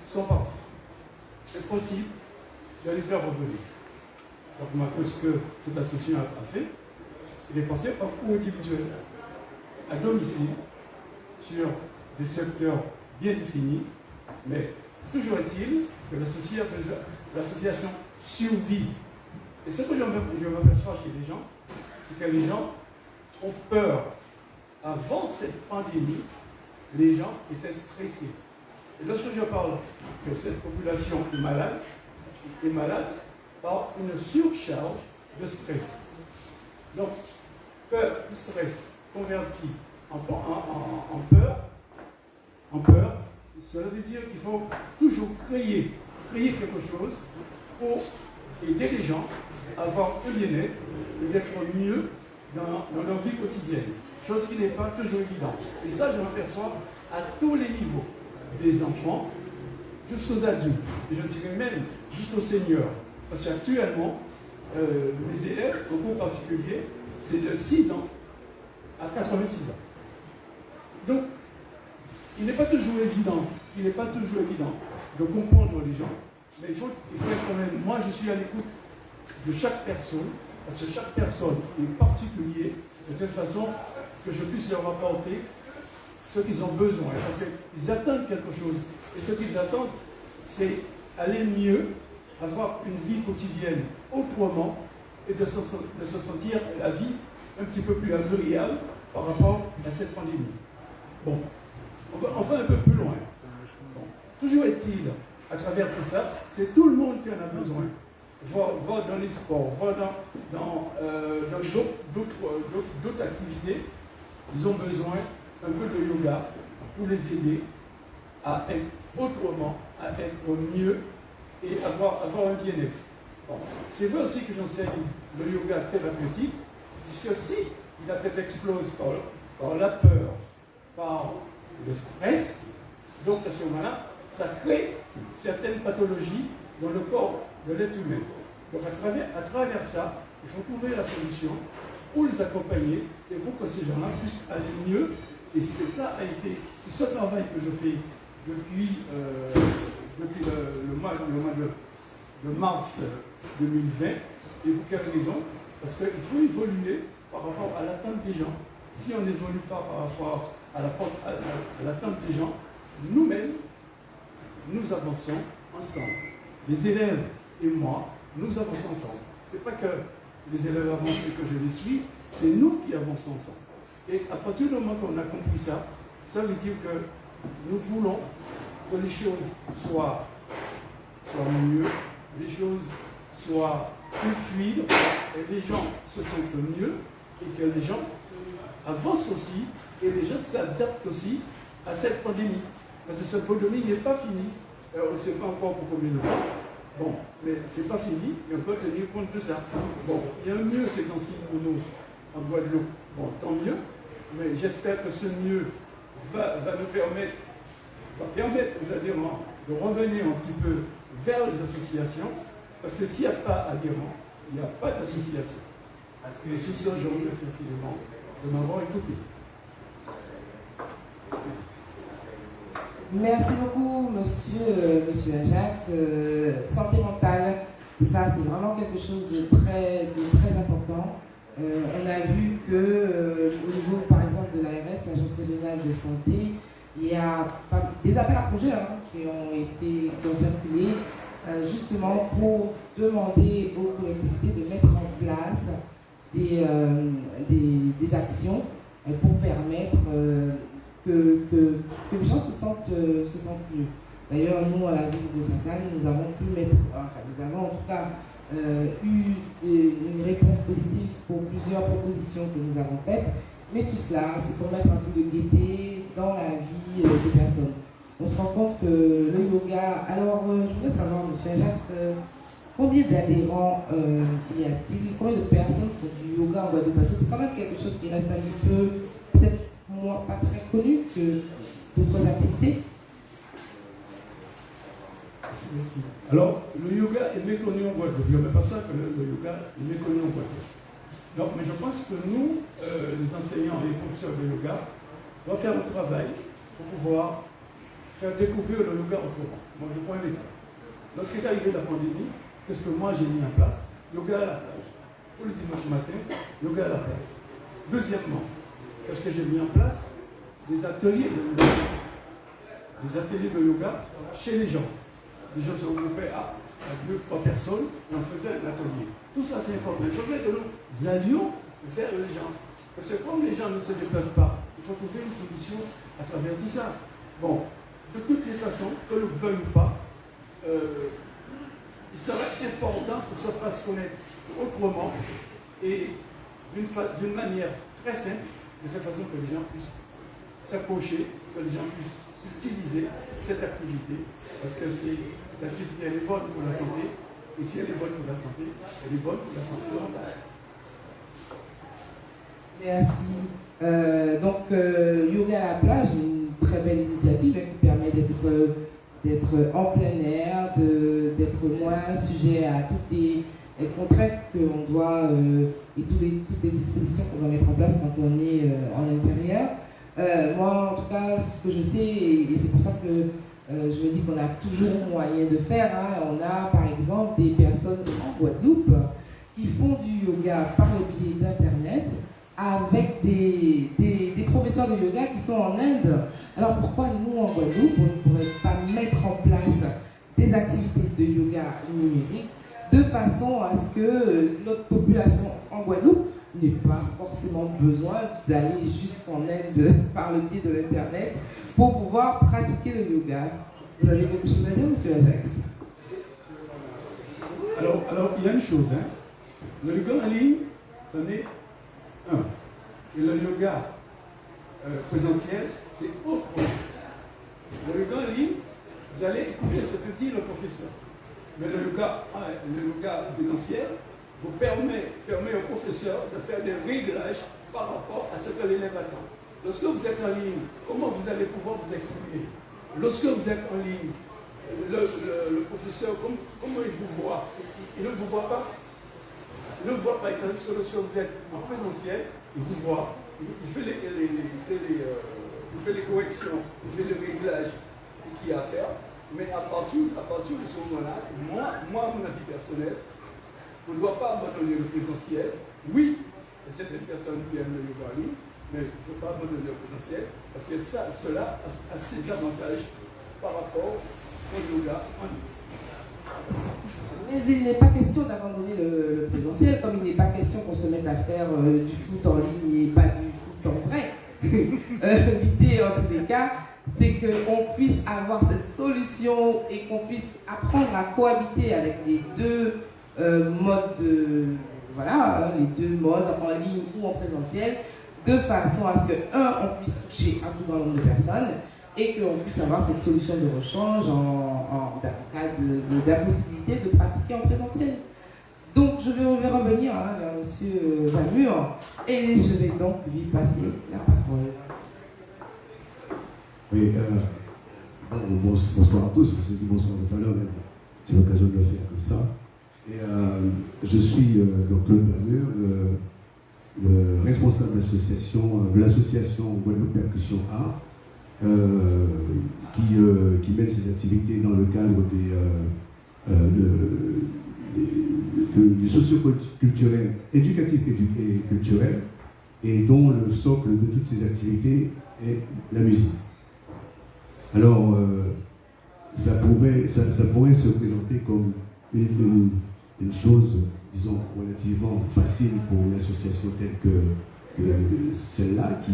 sont partis. C'est possible de les faire revenir. Donc, ce que cette association a fait, il est passé en cours individuel, à domicile, sur des secteurs bien définis, mais toujours est-il que l'association survit. Et ce que je m'aperçois chez les gens, c'est que les gens ont peur. Avant cette pandémie, les gens étaient stressés. Et lorsque je parle que cette population est malade par une surcharge de stress. Donc, peur, stress converti en peur, cela veut dire qu'il faut toujours créer quelque chose pour aider les gens à avoir un bien-être et d'être mieux dans leur vie quotidienne. Chose qui n'est pas toujours évidente. Et ça, je m'aperçois à tous les niveaux, des enfants jusqu'aux adultes, et je dirais même jusqu'aux seniors. Parce qu'actuellement, mes élèves, au cours particulier, c'est de 6 ans à 86 ans. Donc, il n'est pas toujours évident de comprendre les gens, mais il faut être quand même, moi je suis à l'écoute de chaque personne, parce que chaque personne est particulière, de telle façon que je puisse leur apporter ce qu'ils ont besoin, parce qu'ils attendent quelque chose, et ce qu'ils attendent, c'est aller mieux, avoir une vie quotidienne autrement, et de se sentir la vie un petit peu plus agréable par rapport à cette pandémie. Bon, on va un peu plus loin. Bon. Toujours est-il, à travers tout ça, c'est tout le monde qui en a besoin. Va dans les sports, va dans d'autres activités. Ils ont besoin un peu de yoga pour les aider à être autrement, à être mieux et avoir un bien-être. Bon. C'est vrai aussi que j'enseigne le yoga thérapeutique, puisque si la tête explose par la peur, par le stress, donc à ce moment-là, ça crée certaines pathologies dans le corps de l'être humain. Donc à travers ça, il faut trouver la solution pour les accompagner et pour que ces gens-là puissent aller mieux. Et c'est ce travail que je fais depuis le mois de mars 2020. Et pour quelle raison? Parce qu'il faut évoluer par rapport à l'attente des gens. Si on n'évolue pas par rapport à l'attente des gens, nous-mêmes, nous avançons ensemble. Les élèves et moi, nous avançons ensemble. Ce n'est pas que les élèves avancent et que je les suis, c'est nous qui avançons ensemble. Et à partir du moment qu'on a compris ça, ça veut dire que nous voulons que les choses soient mieux, les choses soient plus fluides, et les gens se sentent mieux, et que les gens avancent aussi, et les gens s'adaptent aussi à cette pandémie. Parce que cette pandémie n'est pas finie. On ne sait pas encore pour combien de temps. Bon, mais c'est pas fini, et on peut tenir compte de ça. Bon, il y a un mieux ces temps-ci pour nous, en Guadeloupe. Bon, tant mieux, mais j'espère que ce mieux va permettre aux adhérents de revenir un petit peu vers les associations, parce que s'il n'y a pas d'adhérents, il n'y a pas d'association. Et sur ce, je vous remercie infiniment de m'avoir écouté. Merci beaucoup, monsieur Ajax. Santé mentale, ça c'est vraiment quelque chose de très important. On a vu que au niveau, par exemple, de l'ARS, l'Agence régionale de santé, il y a des appels à projets qui ont circulé justement pour demander aux collectivités de mettre en place des actions pour permettre que les gens se sentent mieux. D'ailleurs, nous, à la ville de Sainte-Anne, nous avons en tout cas eu une réponse positive pour plusieurs propositions que nous avons faites, mais tout cela, c'est pour mettre un peu de gaieté dans la vie des personnes. On se rend compte que le yoga... Alors, je voudrais savoir, M. Ajax, combien d'adhérents y a-t-il? Combien de personnes font du yoga en Guadeloupe? Parce que c'est quand même quelque chose qui reste un petit peu, peut-être moins pas très connu que d'autres activités. Merci. Alors, le yoga est méconnu en Guadeloupe. Il n'y a même pas ça que le yoga est méconnu en Guadeloupe. Donc, mais je pense que nous, les enseignants et les professeurs de yoga, doivent faire le travail pour pouvoir faire découvrir le yoga autrement. Moi, je prends un exemple. Lorsqu'est arrivée la pandémie, qu'est-ce que moi j'ai mis en place? Yoga à la plage. Tous les dimanches matin, yoga à la plage. Deuxièmement, qu'est-ce que j'ai mis en place? Des ateliers de yoga. Des ateliers de yoga chez les gens. Les gens se regroupaient à 2-3 personnes et on faisait un atelier. Tout ça, c'est important. Il faudrait que nous allions vers les gens. Parce que comme les gens ne se déplacent pas, il faut trouver une solution à travers tout ça. Bon, de toutes les façons, que nous veuillons ou pas, il serait important que ça fasse connaître autrement et d'une manière très simple, de telle façon que les gens puissent s'accrocher, que les gens puissent utiliser cette activité, parce que cette activité elle est bonne pour la santé, et si elle est bonne pour la santé, elle est bonne pour la santé mentale. Merci. Donc, yoga à la plage, une très belle initiative qui permet d'être en plein air, d'être moins sujet à toutes les contraintes qu'on doit et toutes les dispositions qu'on doit mettre en place quand on est en intérieur. Moi, en tout cas, ce que je sais, et c'est pour ça que je me dis qu'on a toujours moyen de faire, hein, on a par exemple des personnes en Guadeloupe qui font du yoga par le biais d'Internet avec des professeurs de yoga qui sont en Inde. Alors pourquoi nous, en Guadeloupe, on ne pourrait pas mettre en place des activités de yoga numérique de façon à ce que notre population en Guadeloupe n'ait pas forcément besoin d'aller jusqu'en Inde par le biais de l'Internet pour pouvoir pratiquer le yoga. Vous avez quelque chose à dire, M. Ajax? Alors, il y a une chose, hein. Le yoga en ligne, ce n'est un. Et le yoga présentiel, c'est autre chose. Le yoga en ligne, vous allez écouter ce que dit le professeur. Mais le yoga présentiel vous permet au professeur de faire des réglages par rapport à ce que l'élève attend. Lorsque vous êtes en ligne, comment vous allez pouvoir vous exprimer? Lorsque vous êtes en ligne, le professeur, comment il vous voit? Il ne vous voit pas. Il ne vous voit pas. Tandis que lorsque vous êtes en présentiel, il vous voit. Il fait les corrections, il fait les réglages qu'il y a à faire. Mais à partir de ce moment-là, moi, mon avis personnel, on ne doit pas abandonner le présentiel. Oui, il y a certaines personnes qui aiment le yoga en ligne, mais il ne faut pas abandonner le présentiel parce que cela a ses avantages par rapport au yoga en ligne. Mais il n'est pas question d'abandonner le présentiel, comme il n'est pas question qu'on se mette à faire du foot en ligne et pas du foot en vrai. L'idée, en tous les cas, c'est qu'on puisse avoir cette solution et qu'on puisse apprendre à cohabiter avec les deux modes, les deux modes en ligne ou en présentiel, de façon à ce que, on puisse toucher un plus grand nombre de personnes et qu'on puisse avoir cette solution de rechange en cas de la possibilité de pratiquer en présentiel. Donc, je vais revenir vers M. Vanmur et je vais donc lui passer la parole. Oui, bonsoir à tous, je vous ai dit bonsoir tout à l'heure, mais j'ai l'occasion de le faire comme ça. Et je suis donc Claude Vanmur, le responsable de l'association Guadeloupe Percussion Art, qui mène ses activités dans le cadre du socio-culturel, éducatif et culturel, et dont le socle de toutes ces activités est la musique. Alors, ça pourrait se présenter comme une chose, disons, relativement facile pour une association telle que celle-là qui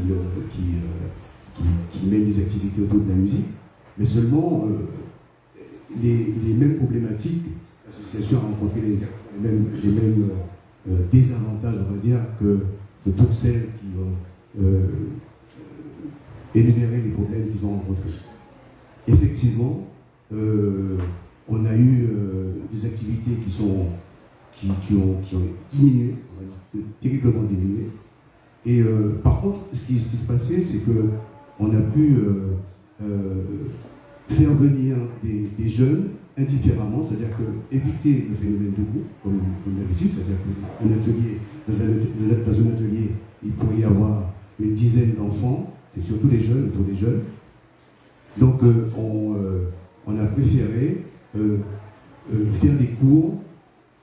mène des activités autour de la musique, mais seulement les mêmes problématiques, l'association a rencontré les les mêmes désavantages, on va dire, que toutes celles qui ont énuméré les problèmes qu'ils ont rencontrés. Effectivement, on a eu des activités qui ont diminué, terriblement diminué. Et par contre, ce qui se passait, c'est qu'on a pu faire venir des jeunes indifféremment, c'est-à-dire que éviter le phénomène de groupe, comme d'habitude, c'est-à-dire qu'un atelier, dans un atelier, il pourrait y avoir une dizaine d'enfants, c'est surtout des jeunes, autour des jeunes. Donc on a préféré faire des cours,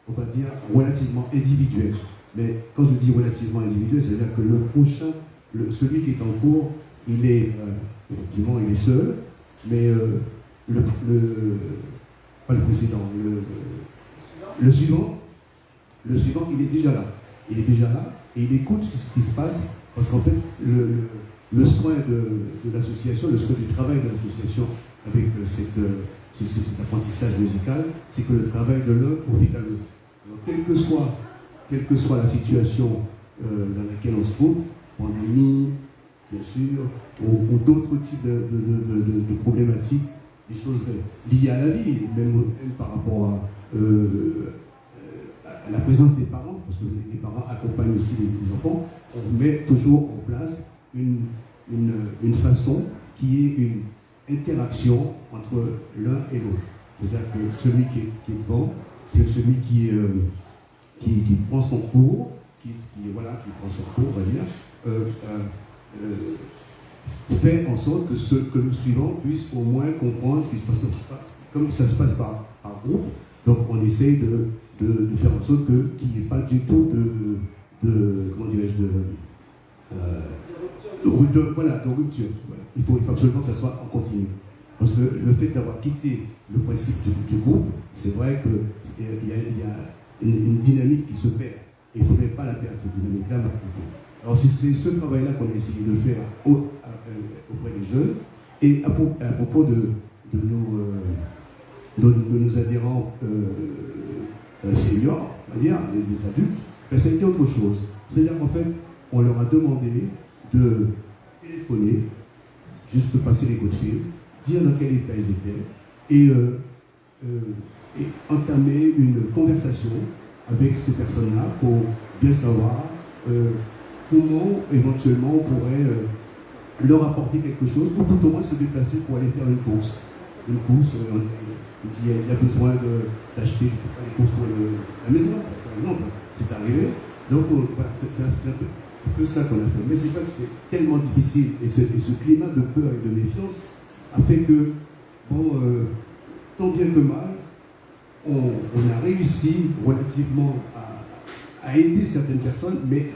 on va dire, relativement individuels. Mais quand je dis relativement individuel, c'est-à-dire que le prochain, celui qui est en cours, il est effectivement il est seul, mais pas le précédent, le suivant, il est déjà là. Il est déjà là et il écoute ce qui se passe, parce qu'en fait, le soin de l'association, le soin du travail de l'association avec cet apprentissage musical, c'est que le travail de l'un profite à l'autre. Alors, quelle que soit la situation dans laquelle on se trouve, pandémie, bien sûr, ou d'autres types de problématiques, des choses liées à la vie, même par rapport à la présence des parents, parce que les parents accompagnent aussi les enfants, on met toujours en place une façon qui est une interaction entre l'un et l'autre. C'est-à-dire que celui qui est devant, c'est celui qui prend son cours, qui prend son cours, on va dire, fait en sorte que le suivant puisse au moins comprendre ce qui se passe. Comme ça se passe par groupe, donc on essaye de faire en sorte qu'il n'y ait pas du tout de rupture. Voilà. Il faut absolument que ça soit en continu. Parce que le fait d'avoir quitté le principe du groupe, c'est vrai qu'il y a une dynamique qui se perd. Et il ne faudrait pas la perdre, cette dynamique-là. Alors c'est ce travail-là qu'on a essayé de faire auprès des jeunes. Et à propos de nos adhérents seniors, on va dire, des adultes, ben, ça a été autre chose. C'est-à-dire qu'en fait, on leur a demandé de téléphoner, juste de passer les coups de fil, dire dans quel état ils étaient, et entamer une conversation avec ces personnes-là pour bien savoir comment éventuellement on pourrait leur apporter quelque chose, ou tout au moins se déplacer pour aller faire une course. Une course, il y a besoin d'acheter les courses pour la maison, par exemple, c'est arrivé. Donc voilà, c'est un peu ça qu'on a fait. Mais c'est pas que c'était tellement difficile, et ce climat de peur et de méfiance a fait que, tant bien que mal, on a réussi relativement à aider certaines personnes, mais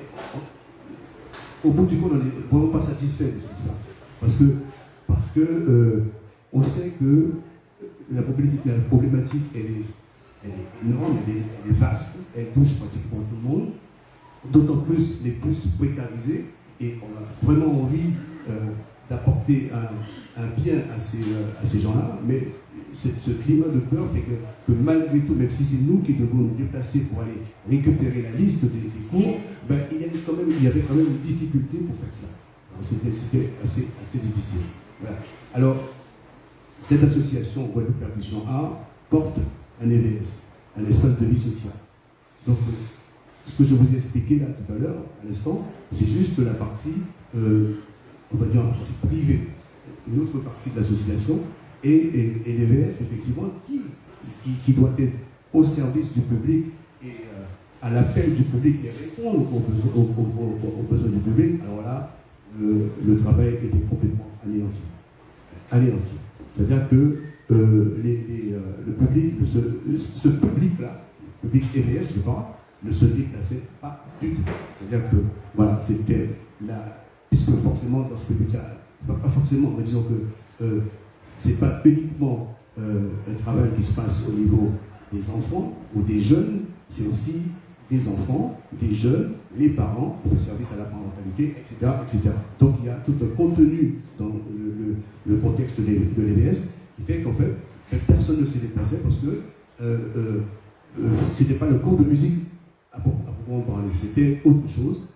au bout du compte, on n'est vraiment pas satisfait de ce qui se passe. Parce que on sait que la problématique, elle est énorme, elle est vaste, elle touche pratiquement tout le monde, d'autant plus les plus précarisés, et on a vraiment envie d'apporter un bien à ces gens-là, mais ce climat de peur fait que malgré tout, même si c'est nous qui devons nous déplacer pour aller récupérer la liste des cours, ben, il y avait quand même une difficulté pour faire ça. C'était assez difficile. Voilà. Alors, cette association Guadeloupe Percussion Art porte un EVS, un espace de vie sociale. Donc, ce que je vous ai expliqué là tout à l'heure, à l'instant, c'est juste la partie, on va dire, la partie privée, une autre partie de l'association, et l'EVS, effectivement, qui doit être au service du public et à l'appel du public et répondre aux besoins du public. Alors là, le travail était complètement anéanti. C'est-à-dire que le public, ce public-là, le public EVS, je parle, ne se déplaçait pas du tout. C'est-à-dire que, voilà, c'était là, puisque forcément, dans ce public-là, pas forcément, mais disons que c'est pas uniquement un travail qui se passe au niveau des enfants ou des jeunes, c'est aussi des enfants, des jeunes, les parents, le service à la parentalité, etc., etc. Donc il y a tout un contenu dans le contexte de l'EVS qui fait qu'en fait, personne ne s'est déplacé parce que c'était pas le cours de musique à proprement parler, c'était autre chose,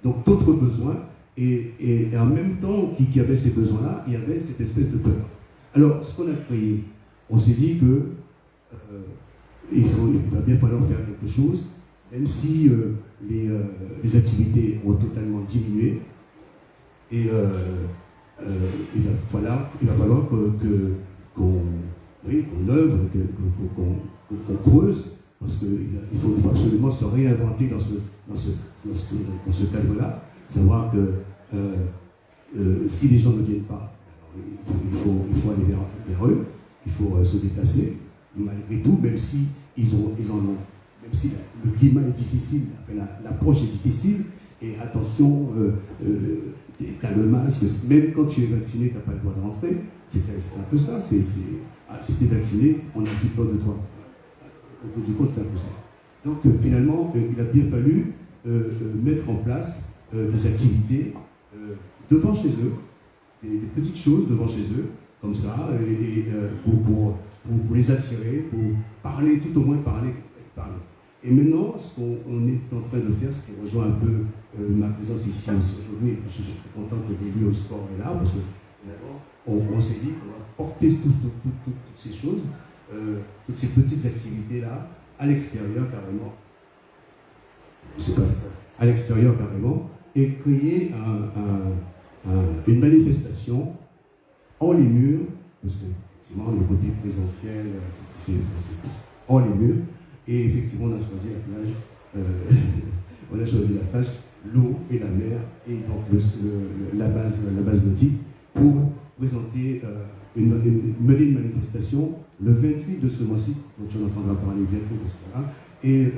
donc d'autres besoins, et en même temps qu'il y avait ces besoins-là, il y avait cette espèce de peur. Alors, ce qu'on a créé, on s'est dit que il va bien falloir faire quelque chose, même si les activités ont totalement diminué, et il va falloir qu'on œuvre, qu'on creuse, parce qu'il faut absolument se réinventer dans ce cadre-là, savoir que si les gens ne viennent pas, il faut aller vers eux, il faut se déplacer, malgré tout, même si ils en ont, même si le climat est difficile, l'approche est difficile, et attention, t'as le masque, même quand tu es vacciné, tu n'as pas le droit de rentrer, c'est un peu ça, si tu es vacciné, on a assez peur de toi. Au bout du compte, c'est un peu ça. Donc finalement, il a bien fallu mettre en place des activités devant chez eux, des petites choses devant chez eux, comme ça, pour les attirer, pour parler, tout au moins parler. Et maintenant, ce qu'on est en train de faire, ce qui rejoint un peu ma présence ici aujourd'hui, je suis content que l'élu au sport est là, parce que on s'est dit qu'on va porter toutes ces choses, toutes ces petites activités-là, à l'extérieur carrément. À l'extérieur carrément, et créer une manifestation hors les murs, parce que effectivement le côté présentiel, c'est hors les murs, et effectivement on a choisi la plage, l'eau et la mer, et donc la base nautique, pour présenter mener une manifestation le 28 de ce mois-ci, dont on entendra parler bientôt de ce moment-là, et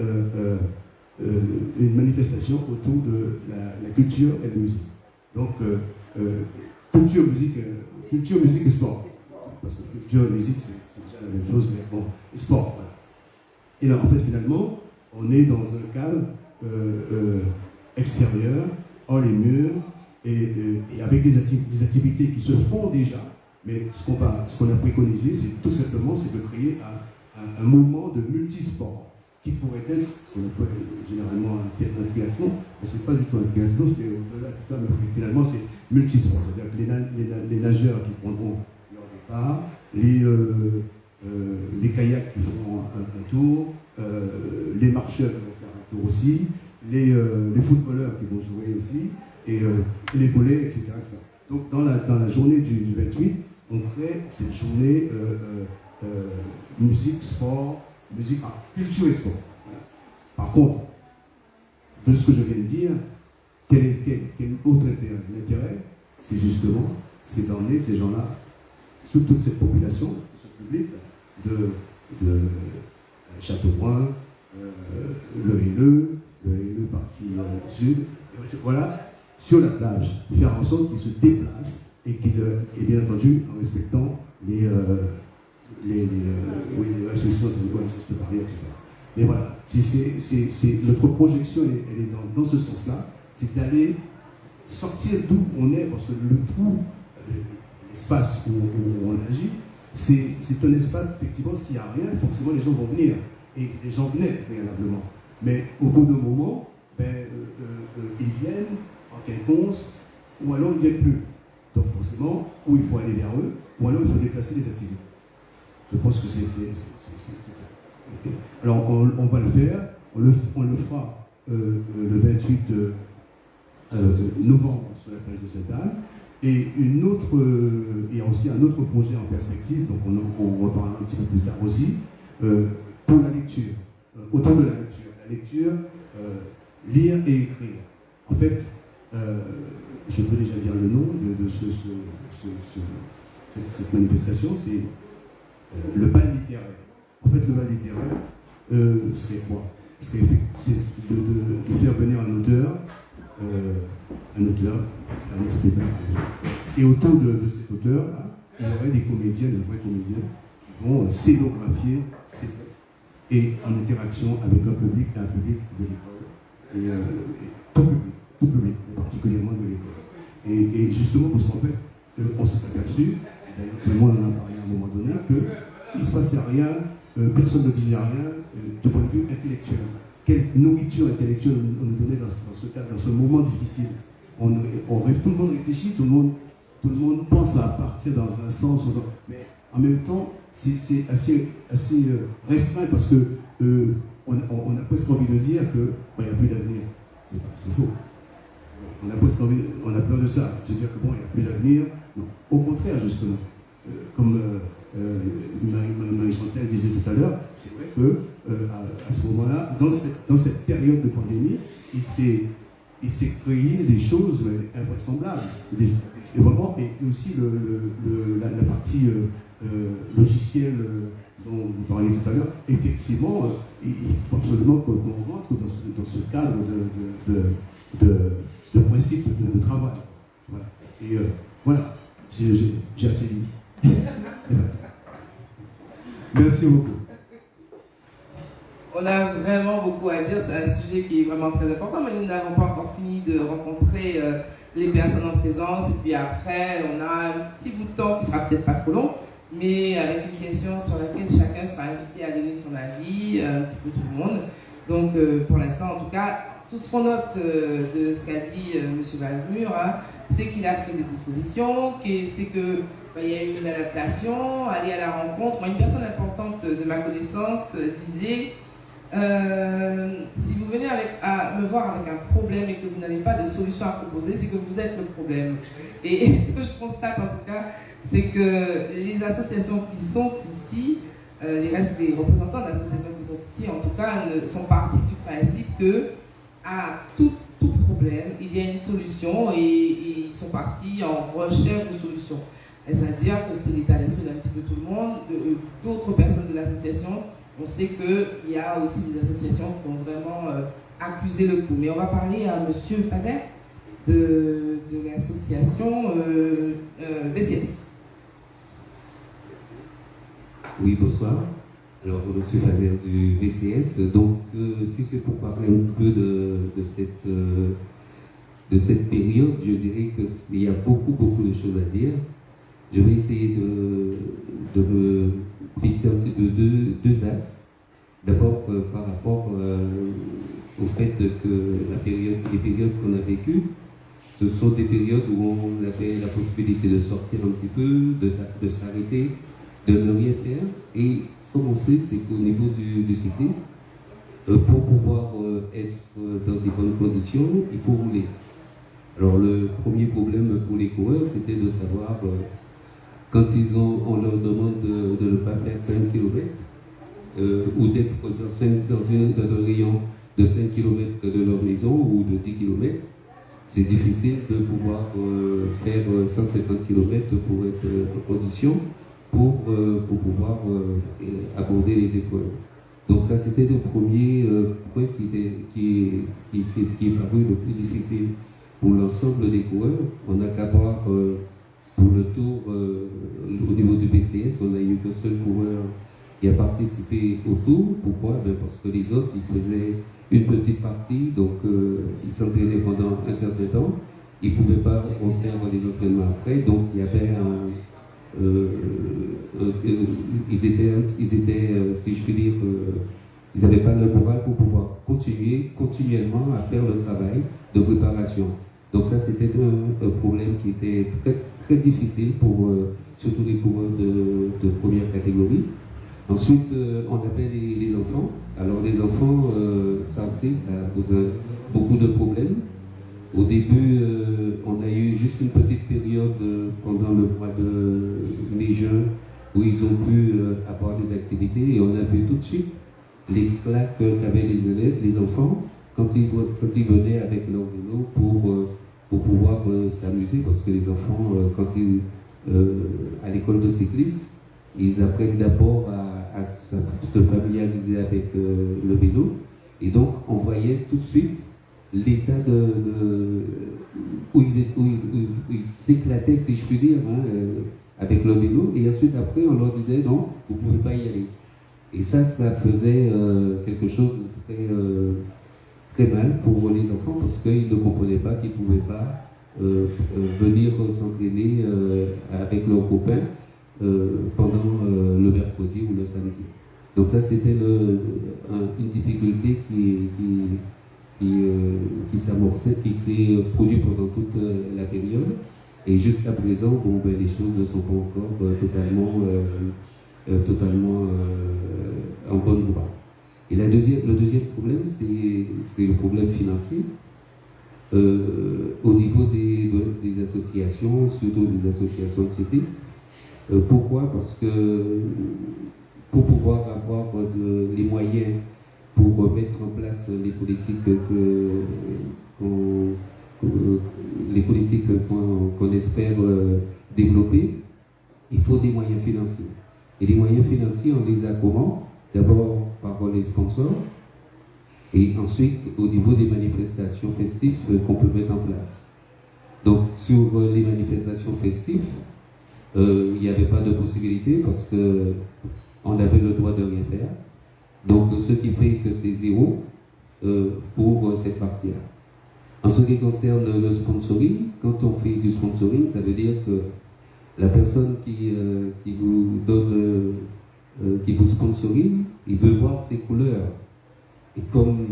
une manifestation autour de la culture et la musique. Donc, culture, musique et sport. Parce que culture et musique, c'est déjà la même chose, mais bon, et sport, voilà. Et là, en fait, finalement, on est dans un cadre extérieur, hors les murs, et avec des activités qui se font déjà, mais ce qu'on a préconisé, c'est tout simplement de créer un moment de multisport, qui pourrait être ce qu'on appelle généralement un triathlon, mais ce n'est pas du tout un triathlon, c'est au-delà de ça, mais finalement c'est multisport, c'est-à-dire que les nageurs qui prendront leur départ, les kayaks qui feront un tour, les marcheurs qui vont faire un tour aussi, les footballeurs qui vont jouer aussi, et les volets, etc., etc. Donc dans la journée du 28, on crée cette journée musique, sport, culture et sport. Voilà. Par contre, de ce que je viens de dire, quel autre intérêt? L'intérêt, c'est justement, d'emmener ces gens-là, sous toute cette population, ce public, de Châteaubrun, le Haineux, partie sud, voilà, sur la plage, faire en sorte qu'ils se déplacent et bien entendu, en respectant les restrictions sanitaires, je peux parler, etc. Mais voilà, notre projection, elle est dans ce sens-là, c'est d'aller sortir d'où on est, parce que le trou, l'espace où on agit, c'est un espace, effectivement, s'il n'y a rien, forcément les gens vont venir. Et les gens venaient préalablement. Mais au bout d'un moment, ils viennent en quinconce, ou alors ils ne viennent plus. Donc forcément, ou il faut aller vers eux, ou alors il faut déplacer les activités. Je pense que c'est ça. Alors on va le faire, on le fera le 28 novembre sur la plage de Sainte-Anne. Et il y a aussi un autre projet en perspective, donc on reparlera un petit peu plus tard aussi, pour la lecture, autour de la lecture. La lecture, lire et écrire. En fait, je peux déjà dire le nom de cette manifestation, c'est le bal littéraire. En fait, le bal littéraire serait quoi? C'est de faire venir un auteur, un expert. Et autour de cet auteur-là, il y aurait des comédiens, de vrais comédiens, qui vont scénographier ces textes. Et en interaction avec un public de l'école. Et tout public, particulièrement de l'école. Et justement, parce qu'en fait, on s'est aperçu, et d'ailleurs tout le monde en a parlé à un moment donné, qu'il ne se passait rien personne ne disait rien du point de vue intellectuel. Quelle nourriture intellectuelle on nous donnait dans ce cadre, dans ce moment difficile. Tout le monde réfléchit, tout le monde pense à partir dans un sens ou dans... Mais en même temps, c'est assez restreint parce que on a presque envie de dire qu'il n'y a plus d'avenir. C'est faux. On a presque envie, on a peur de ça, de dire que bon, il n'y a plus d'avenir. Non, au contraire, justement, comme Marie-Chantal disait tout à l'heure, c'est vrai que à ce moment-là, dans cette période de pandémie, il s'est créé des choses invraisemblables. Et vraiment, et aussi la partie logicielle dont vous parliez tout à l'heure, effectivement, il faut absolument qu'on rentre dans ce cadre de principe de travail. Voilà. Et voilà, j'ai assez dit. Merci beaucoup. On a vraiment beaucoup à dire, c'est un sujet qui est vraiment très important, mais nous n'avons pas encore fini de rencontrer les personnes en présence. Et puis après, on a un petit bout de temps qui sera peut-être pas trop long, mais avec une question sur laquelle chacun sera invité à donner son avis, un petit peu tout le monde. Donc pour l'instant, en tout cas, tout ce qu'on note de ce qu'a dit M. Valmur, hein, c'est qu'il a pris des dispositions, c'est que il y a eu une adaptation, aller à la rencontre. Moi, une personne importante de ma connaissance disait si vous venez à me voir avec un problème et que vous n'avez pas de solution à proposer, c'est que vous êtes le problème. Et ce que je constate en tout cas, c'est que les associations qui sont ici, les représentants d'associations qui sont ici, en tout cas, sont partis du principe que à tout problème, il y a une solution et ils sont partis en recherche de solutions. C'est-à-dire que c'est l'état d'esprit d'un petit peu tout le monde, d'autres personnes de l'association. On sait qu'il y a aussi des associations qui ont vraiment accusé le coup. Mais on va parler à M. Fazer de l'association VCS. Oui, bonsoir. Alors, je suis Fazer du VCS. Donc, si c'est pour parler un petit peu de cette période, je dirais qu'il y a beaucoup de choses à dire. Je vais essayer de me fixer un petit peu deux axes. D'abord, par rapport au fait que les périodes qu'on a vécues, ce sont des périodes où on avait la possibilité de sortir un petit peu, de s'arrêter, de ne rien faire. Et comme on sait, c'est qu'au niveau du cyclisme, pour pouvoir être dans des bonnes conditions, il faut rouler. Alors le premier problème pour les coureurs, c'était de savoir... quand on leur demande de ne pas faire 5 km ou d'être dans un rayon de 5 km de leur maison ou de 10 km, c'est difficile de pouvoir faire 150 km pour être en condition pour pouvoir aborder les épreuves. Donc ça, c'était le premier point qui est paru le plus difficile pour l'ensemble des coureurs. On n'a qu'à voir... pour le tour, au niveau du BCS, on n'a eu qu'un seul coureur qui a participé au tour. Pourquoi? Parce que les autres, ils faisaient une petite partie, donc ils s'entraînaient pendant un certain temps. Ils ne pouvaient pas refaire les entraînements après, donc il y avait ils étaient, si je puis dire, ils n'avaient pas le moral pour pouvoir continuer continuellement à faire le travail de préparation. Donc ça, c'était un problème qui était très difficile pour surtout les coureurs de première catégorie. Ensuite, on avait les enfants. Alors les enfants, ça aussi, ça pose beaucoup de problèmes. Au début, on a eu juste une petite période pendant le mois de mai-juin où ils ont pu avoir des activités et on a vu tout de suite les claques qu'avaient les élèves, les enfants, quand ils venaient avec leur vélo pour pouvoir s'amuser, parce que les enfants, quand ils à l'école de cyclisme, ils apprennent d'abord à se familiariser avec le vélo, et donc on voyait tout de suite l'état où ils s'éclataient, si je puis dire, avec le vélo, et ensuite après on leur disait non, vous ne pouvez pas y aller. Et ça faisait quelque chose de très mal pour les enfants, parce qu'ils ne comprenaient pas qu'ils ne pouvaient pas venir s'entraîner avec leurs copains pendant le mercredi ou le samedi. Donc ça, c'était une difficulté qui s'amorçait, qui s'est produite pendant toute la période. Et jusqu'à présent, bon, ben, les choses ne sont pas encore totalement en bonne voie. Et le deuxième problème, c'est le problème financier. Au niveau des associations, surtout des associations cyclistes. Pourquoi? Parce que pour pouvoir avoir les moyens pour mettre en place les politiques qu'on espère développer, il faut des moyens financiers. Et les moyens financiers, on les a comment? D'abord par les sponsors, et ensuite au niveau des manifestations festives qu'on peut mettre en place. Donc sur les manifestations festives, il n'y avait pas de possibilité parce qu'on avait le droit de rien faire. Donc ce qui fait que c'est zéro pour cette partie-là. En ce qui concerne le sponsoring, quand on fait du sponsoring, ça veut dire que la personne qui vous donne, qui vous sponsorise, il veut voir ses couleurs. Et comme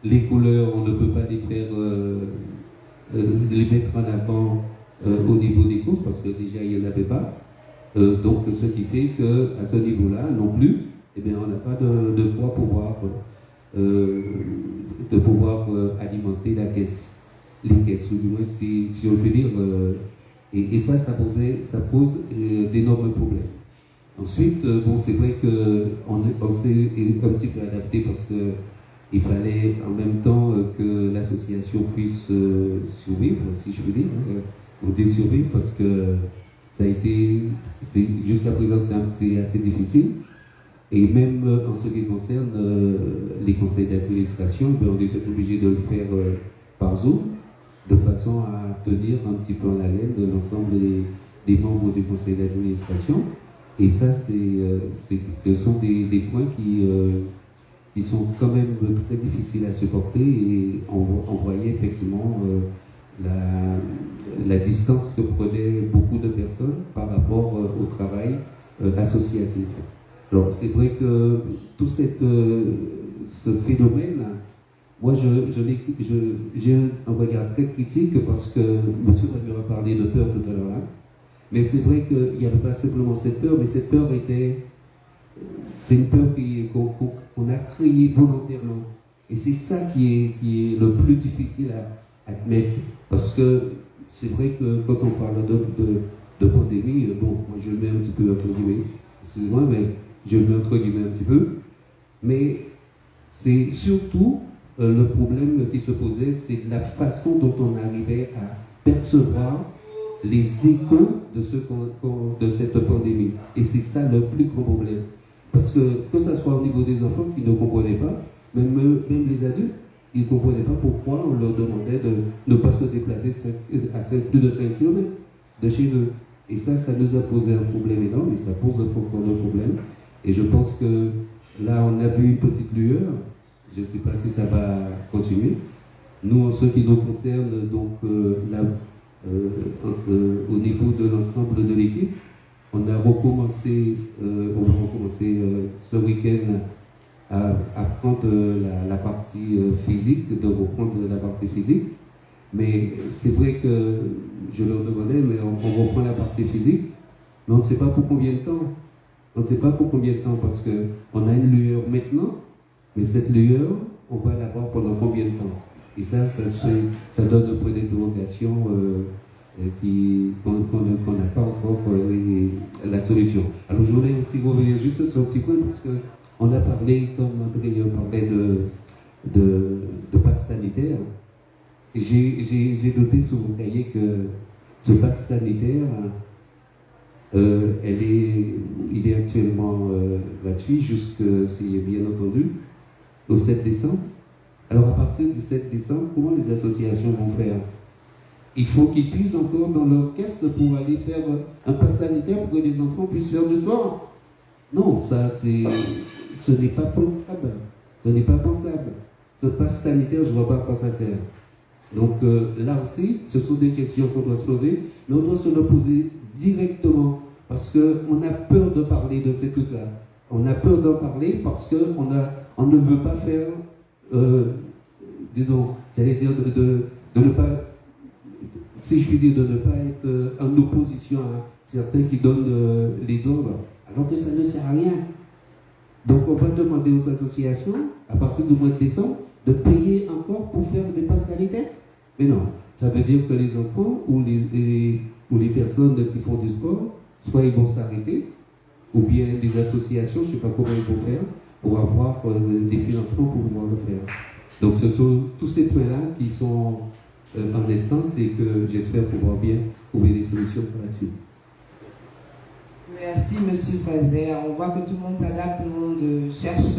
les couleurs, on ne peut pas les faire, les mettre en avant au niveau des courses, parce que déjà il n'y en avait pas. Donc ce qui fait qu'à ce niveau-là, non plus, eh bien, on n'a pas de quoi pouvoir alimenter la caisse, les caisses, ou du moins si on peut dire, et ça pose d'énormes problèmes. Ensuite, bon, c'est vrai qu'on s'est un petit peu adapté parce qu'il fallait en même temps que l'association puisse survivre, si je veux dire. On dit survivre parce que ça a été, jusqu'à présent, c'est assez difficile. Et même en ce qui concerne les conseils d'administration, on était obligé de le faire par Zoom, de façon à tenir un petit peu en haleine de l'ensemble des membres du conseil d'administration. Et ça, ce sont des points qui sont quand même très difficiles à supporter, et on voyait effectivement la distance que prenaient beaucoup de personnes par rapport au travail associatif. Alors c'est vrai que tout ce phénomène, moi j'ai un regard très critique parce que M. Rabier a parlé de peur tout à l'heure, mais c'est vrai qu'il n'y avait pas simplement cette peur, mais cette peur c'est une peur qu'on a créée volontairement. Et c'est ça qui est le plus difficile à admettre, parce que c'est vrai que quand on parle de pandémie, bon, moi je le mets un petit peu entre guillemets, excusez-moi, mais je le mets entre guillemets un petit peu, mais c'est surtout le problème qui se posait, c'est la façon dont on arrivait à percevoir les échos de cette pandémie. Et c'est ça le plus gros problème. Parce que ce soit au niveau des enfants qui ne comprenaient pas, même les adultes, ils ne comprenaient pas pourquoi on leur demandait de ne pas se déplacer à plus de 5 km de chez eux. Et ça nous a posé un problème énorme, et ça pose encore un problème. Et je pense que là, on a vu une petite lueur. Je ne sais pas si ça va continuer. Nous, en ce qui nous concerne, donc, au niveau de l'ensemble de l'équipe, on va recommencer ce week-end à prendre la partie physique, de reprendre la partie physique. Mais c'est vrai que je leur demandais, mais on reprend la partie physique, mais on ne sait pas pour combien de temps. On ne sait pas pour combien de temps, parce qu'on a une lueur maintenant, mais cette lueur, on va l'avoir pendant combien de temps? Et ça donne un point d'interrogation qu'on n'a pas encore la solution. Alors je voulais aussi revenir juste sur un petit point, parce qu'on a parlé, comme André parlait de passe sanitaire. J'ai noté sur mon cahier que ce passe sanitaire, il est actuellement gratuit jusqu'à, bien entendu, au 7 décembre. Alors à partir du 7 décembre, comment les associations vont faire? Il faut qu'ils puissent encore dans leur caisse pour aller faire un pass sanitaire pour que les enfants puissent faire du sport. Non, ce n'est pas pensable. Ce n'est pas pensable. Ce pass sanitaire, je ne vois pas à quoi ça sert. Donc là aussi, ce sont des questions qu'on doit se poser, mais on doit se le poser directement, parce qu'on a peur de parler de ces trucs-là. On a peur d'en parler parce qu'on ne veut pas faire, disons, j'allais dire, de ne pas, si je puis dire, de ne pas être en opposition à certains qui donnent les ordres, alors que ça ne sert à rien. Donc on va demander aux associations, à partir du mois de décembre, de payer encore pour faire des passes sanitaires. Mais non, ça veut dire que les enfants ou les personnes qui font du sport, soit ils vont s'arrêter, ou bien des associations, je ne sais pas comment il faut faire, pour avoir des financements pour pouvoir le faire. Donc ce sont tous ces points-là qui sont en essence et que j'espère pouvoir bien trouver des solutions pour la suite. Merci Monsieur Fazer. On voit que tout le monde s'adapte, tout le monde cherche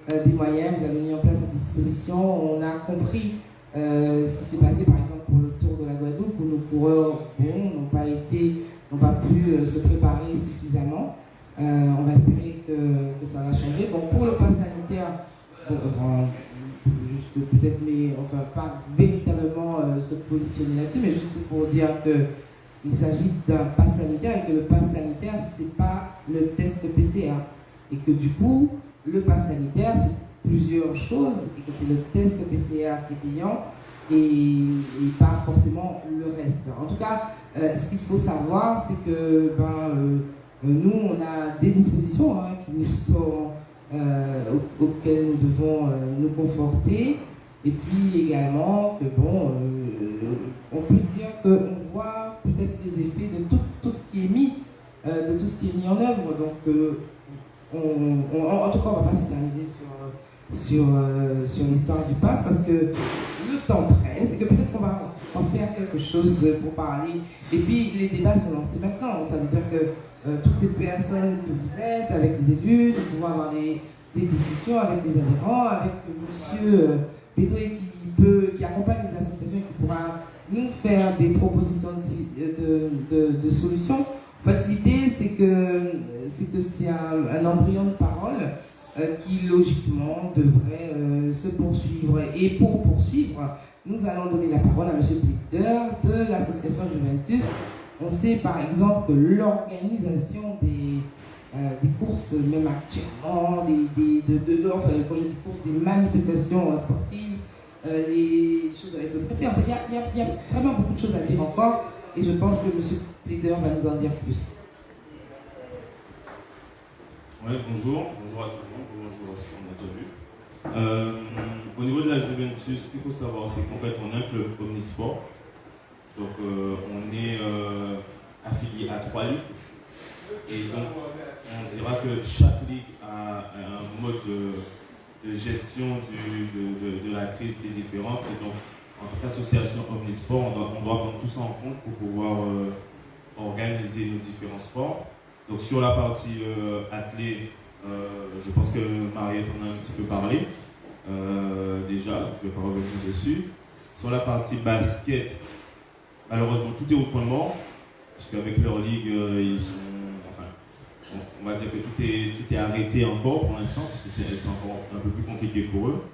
des moyens. Vous avez mis en place des dispositions. On a compris ce qui s'est passé par exemple pour le Tour de la Guadeloupe où nos coureurs n'ont pas pu se préparer suffisamment. On va espérer que ça va changer. Bon, pour le pass sanitaire, juste peut-être, mais enfin pas véritablement se positionner là-dessus, mais juste pour dire qu'il s'agit d'un pass sanitaire et que le pass sanitaire, c'est pas le test PCR. Et que du coup, le pass sanitaire, c'est plusieurs choses, et que c'est le test PCR qui est payant et pas forcément le reste. En tout cas, ce qu'il faut savoir, c'est que nous, on a des dispositions qui nous sont, auxquelles nous devons nous conforter. Et puis également, que on peut dire qu'on voit peut-être les effets de tout ce qui est mis, en œuvre. Donc, en tout cas, on ne va pas s'éterniser sur l'histoire du pass parce que le temps presse et que peut-être qu'on va en faire quelque chose pour parler. Et puis, les débats sont lancés maintenant. Ça veut dire que toutes ces personnes que vous êtes, avec les élus, de pouvoir avoir des discussions avec les adhérents, avec monsieur Pédré qui accompagne les associations et qui pourra nous faire des propositions de solutions. En fait, l'idée, c'est que c'est un embryon de parole qui, logiquement, devrait se poursuivre. Et pour poursuivre, nous allons donner la parole à M. Plitter de l'association Juventus. On sait, par exemple, que l'organisation des courses, même actuellement, quand je dis courses, des manifestations sportives, les choses avec le préfet. En fait, il y a vraiment beaucoup de choses à dire encore et je pense que M. Plitter va nous en dire plus. Ouais, bonjour à tout le monde, bonjour à ceux qu'on a déjà vu. Au niveau de la Juventus, ce qu'il faut savoir, c'est qu'en fait, on est un club omnisport. Donc, on est affilié à 3 ligues. Et donc, on dira que chaque ligue a un mode de gestion de la crise qui est différente. Et donc, en tant qu'association omnisport, on doit prendre tout ça en compte pour pouvoir organiser nos différents sports. Donc, sur la partie athlée, je pense que Mariette en a un petit peu parlé. Déjà, je ne vais pas revenir dessus. Sur la partie basket, malheureusement, tout est au point mort, parce qu'avec leur ligue, ils sont. Enfin, on va dire que tout est arrêté encore pour l'instant, parce que c'est encore un peu plus compliqué pour eux.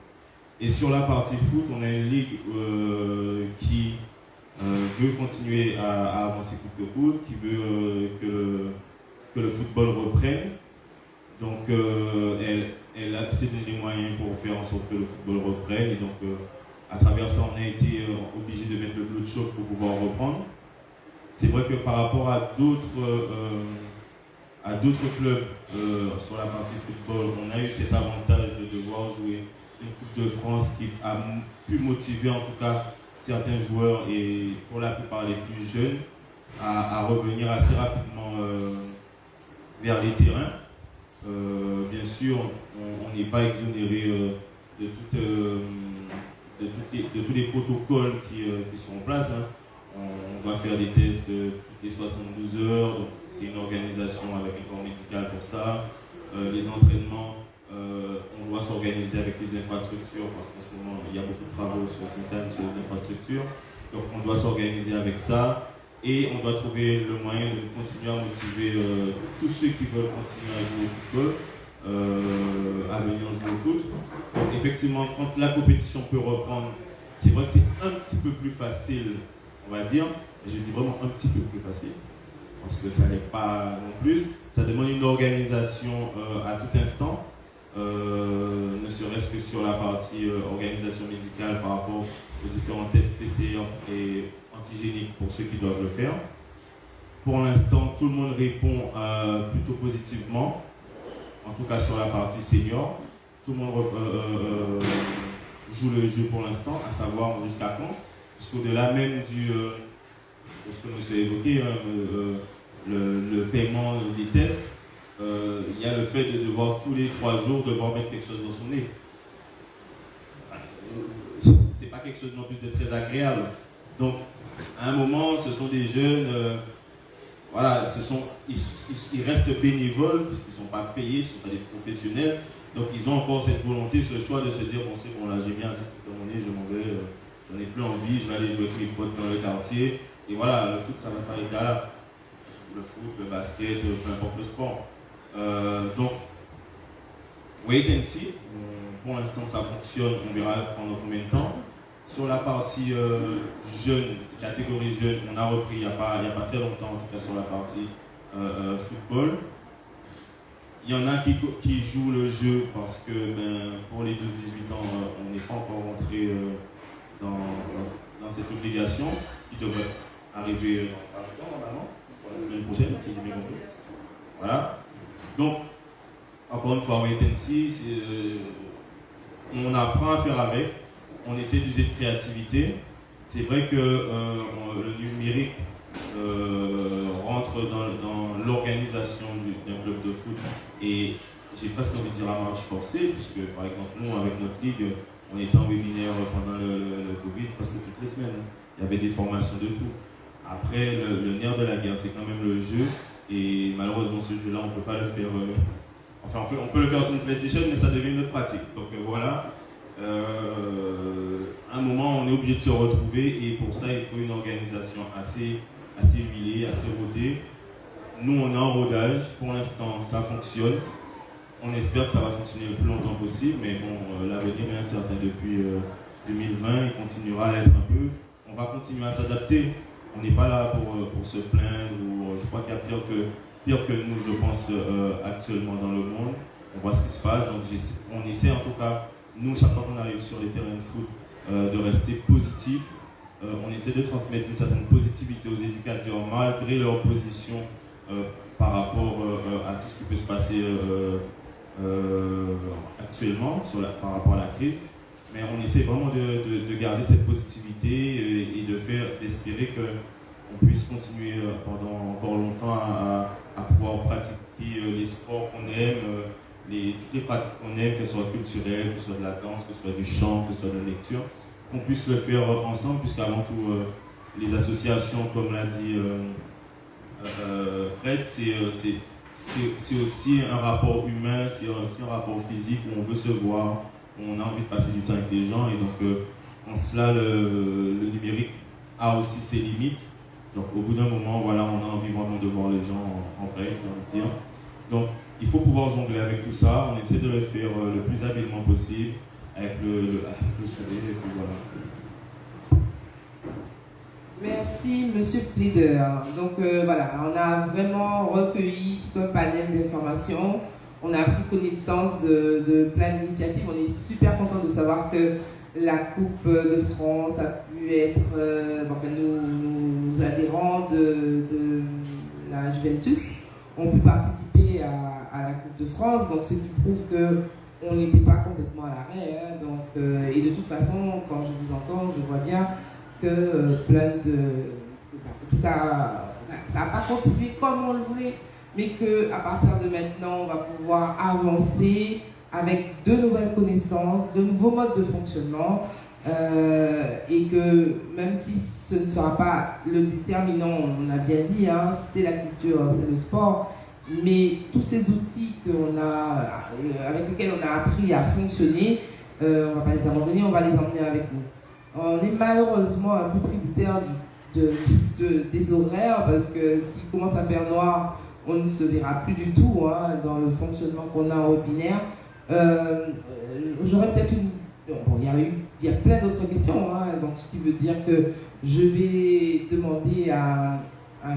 Et sur la partie foot, on a une ligue qui veut continuer à avancer coûte que coûte, qui veut que le football reprenne. Donc, elle a assez donné les moyens pour faire en sorte que le football reprenne. Et donc, à travers ça, on a été obligé de mettre le bleu de chauffe pour pouvoir reprendre. C'est vrai que par rapport à d'autres clubs sur la partie football, on a eu cet avantage de devoir jouer une Coupe de France qui a pu motiver en tout cas certains joueurs et pour la plupart les plus jeunes à revenir assez rapidement vers les terrains. Bien sûr, on n'est pas exonéré de tous les protocoles qui sont en place. On doit faire des tests toutes les 72 heures, donc c'est une organisation avec un corps médical pour ça. Les entraînements, on doit s'organiser avec les infrastructures parce qu'en ce moment il y a beaucoup de travaux sur les infrastructures. Donc on doit s'organiser avec ça et on doit trouver le moyen de continuer à motiver tous ceux qui veulent continuer à jouer au football à venir jouer au foot. Donc effectivement, quand la compétition peut reprendre, c'est vrai que c'est un petit peu plus facile, on va dire, je dis vraiment un petit peu plus facile, parce que ça n'est pas non plus. Ça demande une organisation à tout instant, ne serait-ce que sur la partie organisation médicale par rapport aux différents tests PCR et antigéniques pour ceux qui doivent le faire. Pour l'instant, tout le monde répond plutôt positivement, en tout cas sur la partie senior. Tout le monde joue le jeu pour l'instant, à savoir jusqu'à quand. Parce qu'au-delà même de ce que nous avons évoqué, le paiement des tests, il y a le fait de devoir tous les 3 jours devoir mettre quelque chose dans son nez. C'est pas quelque chose non plus de très agréable. Donc, à un moment, ce sont des jeunes, voilà, ils restent bénévoles puisqu'ils ne sont pas payés, ce ne sont pas des professionnels. Donc, ils ont encore cette volonté, ce choix de se dire, bon, c'est bon, là, j'ai bien assez de mon nez, je m'en vais, j'en ai plus envie, je vais aller jouer avec mes potes dans le quartier. Et voilà, le foot, ça va s'arrêter là. Le foot, le basket, peu importe le sport. Donc, wait and see. Pour l'instant, ça fonctionne, on verra pendant combien de temps. Sur la partie jeune, catégorie jeune, on a repris il n'y a pas très longtemps, en tout cas sur la partie football. Il y en a qui jouent le jeu parce que pour les 12-18 ans, on n'est pas encore rentré dans cette obligation qui devrait arriver normalement pour la semaine prochaine, si j'ai bien compris. Voilà. Donc, encore une fois, wait and see, on apprend à faire avec, on essaie d'user de créativité. C'est vrai que le numérique rentre dans l'organisation d'un club de foot et j'ai presque envie de dire à marche forcée, puisque par exemple nous avec notre ligue, on était en webinaire pendant le Covid presque toutes les semaines. Il y avait des formations de tout. Après, le nerf de la guerre, c'est quand même le jeu et malheureusement ce jeu-là, on ne peut pas le faire. Enfin, on peut le faire sur une PlayStation, mais ça devient notre pratique. Donc voilà. À un moment, on est obligé de se retrouver et pour ça, il faut une organisation assez huilée, assez rodée. Nous, on est en rodage. Pour l'instant, ça fonctionne. On espère que ça va fonctionner le plus longtemps possible, mais bon, l'avenir est incertain depuis 2020. Il continuera à l'être un peu. On va continuer à s'adapter. On n'est pas là pour se plaindre. Je crois qu'il y a pire que nous, je pense, actuellement dans le monde. On voit ce qui se passe. Donc, on essaie en tout cas, nous, chaque fois qu'on arrive sur les terrains de foot, de rester positif. On essaie de transmettre une certaine positivité aux éducateurs malgré leur position par rapport à tout ce qui peut se passer actuellement par rapport à la crise. Mais on essaie vraiment de garder cette positivité et d'espérer qu'on puisse continuer pendant encore longtemps à pouvoir pratiquer les sports qu'on aime, toutes les pratiques qu'on aime, que ce soit culturelles, que ce soit de la danse, que ce soit du chant, que ce soit de la lecture, qu'on puisse le faire ensemble, puisqu'avant tout, les associations, comme l'a dit Fred, c'est aussi un rapport humain, c'est aussi un rapport physique où on veut se voir, où on a envie de passer du temps avec les gens, et donc en cela, le numérique a aussi ses limites. Donc au bout d'un moment, voilà, on a envie vraiment de voir les gens en vrai, j'ai envie de dire. Donc il faut pouvoir jongler avec tout ça, on essaie de le faire le plus habilement possible, avec le sourire, et puis voilà. Merci, Monsieur Pleader. Donc voilà, on a vraiment recueilli tout un panel d'informations. On a pris connaissance de plein d'initiatives. On est super content de savoir que la Coupe de France a pu être, nos adhérents de la Juventus ont pu participer à la Coupe de France. Donc ce qui prouve qu'on n'était pas complètement à l'arrêt. Hein. Et de toute façon, quand je vous entends, je vois bien que ça n'a pas continué comme on le voulait, mais qu'à partir de maintenant, on va pouvoir avancer avec de nouvelles connaissances, de nouveaux modes de fonctionnement, et que même si ce ne sera pas le déterminant, on a bien dit, hein, c'est la culture, c'est le sport, mais tous ces outils avec lesquels on a appris à fonctionner, on ne va pas les abandonner, on va les emmener avec nous. On est malheureusement un peu tributaire des horaires parce que s'il commence à faire noir, on ne se verra plus du tout hein, dans le fonctionnement qu'on a en webinaire. J'aurais peut-être il y a plein d'autres questions, hein, donc ce qui veut dire que je vais demander à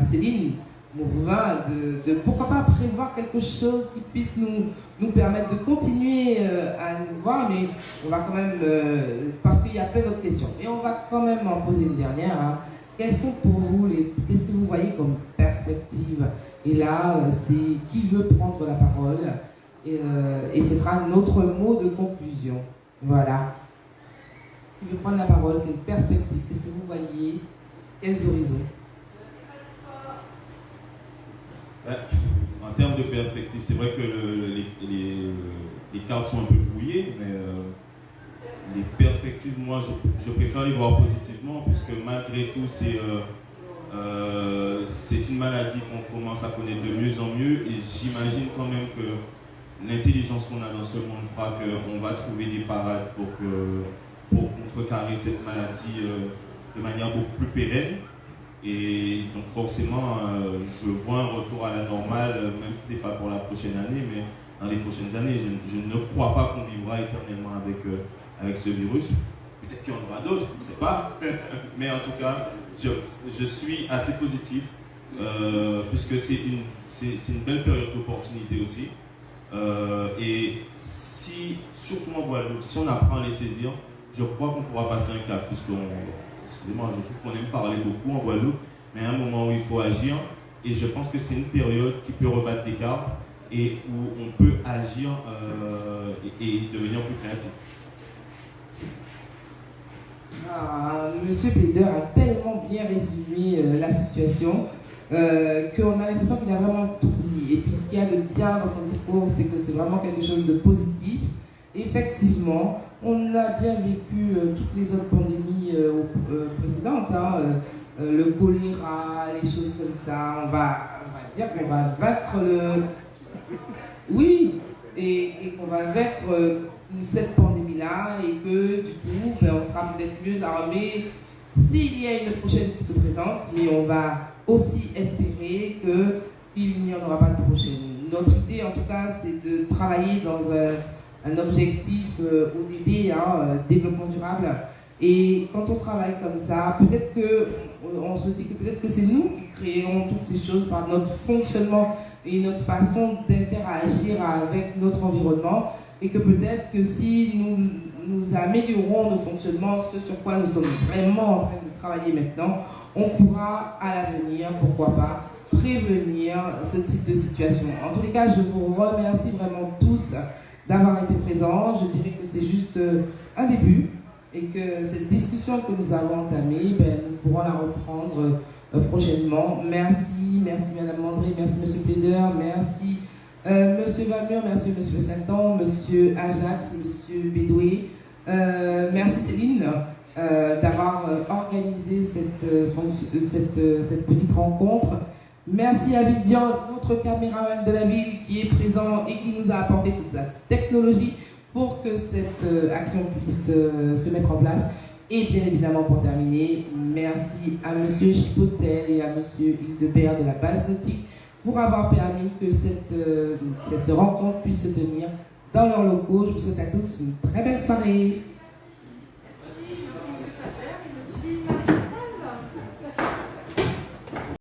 Céline Mourvin, de pourquoi pas prévoir quelque chose qui puisse nous permettre de continuer à nous voir, mais on va quand même, parce qu'il y a plein d'autres questions, mais on va quand même en poser une dernière. Hein. Quelles sont pour vous, qu'est-ce que vous voyez comme perspective? Et là, c'est qui veut prendre la parole, et ce sera notre mot de conclusion. Voilà. Qui veut prendre la parole? Quelle perspective? Qu'est-ce que vous voyez? Quels horizons? En termes de perspective, c'est vrai que les cartes sont un peu brouillées, mais les perspectives, moi, je préfère les voir positivement, puisque malgré tout, c'est une maladie qu'on commence à connaître de mieux en mieux, et j'imagine quand même que l'intelligence qu'on a dans ce monde fera qu'on va trouver des parades pour contrecarrer cette maladie de manière beaucoup plus pérenne. Et donc forcément, je vois un retour à la normale, même si ce n'est pas pour la prochaine année, mais dans les prochaines années. Je ne crois pas qu'on vivra éternellement avec ce virus. Peut-être qu'il y en aura d'autres, je ne sais pas. Mais en tout cas, je suis assez positif, puisque c'est une belle période d'opportunité aussi. Et si, surtout en Guadeloupe, si on apprend à les saisir, je crois qu'on pourra passer un cap, excusez-moi, je trouve qu'on aime parler beaucoup en Guadeloupe, mais à un moment où il faut agir, et je pense que c'est une période qui peut rebattre des cartes et où on peut agir et devenir plus créatif. Monsieur Plaider a tellement bien résumé la situation qu'on a l'impression qu'il a vraiment tout dit. Et puis ce qu'il y a de bien dans son discours, c'est que c'est vraiment quelque chose de positif. Effectivement, on a bien vécu toutes les autres pandémies précédentes, hein, le choléra, les choses comme ça. On va dire qu'on va vaincre le... Oui, et qu'on va vaincre cette pandémie-là, et que du coup, on sera peut-être mieux armés s'il y a une prochaine qui se présente, et on va aussi espérer qu'il n'y en aura pas de prochaine. Notre idée, en tout cas, c'est de travailler dans un objectif ODD, développement durable. Et quand on travaille comme ça, peut-être on se dit que peut-être que c'est nous qui créons toutes ces choses par notre fonctionnement et notre façon d'interagir avec notre environnement, et que peut-être que si nous améliorons nos fonctionnements, ce sur quoi nous sommes vraiment en train de travailler maintenant, on pourra à l'avenir, pourquoi pas, prévenir ce type de situation. En tous les cas, je vous remercie vraiment tous d'avoir été présents. Je dirais que c'est juste un début, et que cette discussion que nous avons entamée, nous pourrons la reprendre prochainement. Merci Madame Mandré, merci Monsieur Plaider, merci Monsieur Valmur, merci Monsieur Saint-An, Monsieur Ajax, Monsieur Bédoué, merci Céline d'avoir organisé cette petite rencontre. Merci à Vidian, notre caméraman de la ville, qui est présent et qui nous a apporté toute sa technologie pour que cette action puisse se mettre en place. Et bien évidemment, pour terminer, merci à Monsieur Chipotel et à Monsieur Hildebert de la base nautique pour avoir permis que cette rencontre puisse se tenir dans leurs locaux. Je vous souhaite à tous une très belle soirée.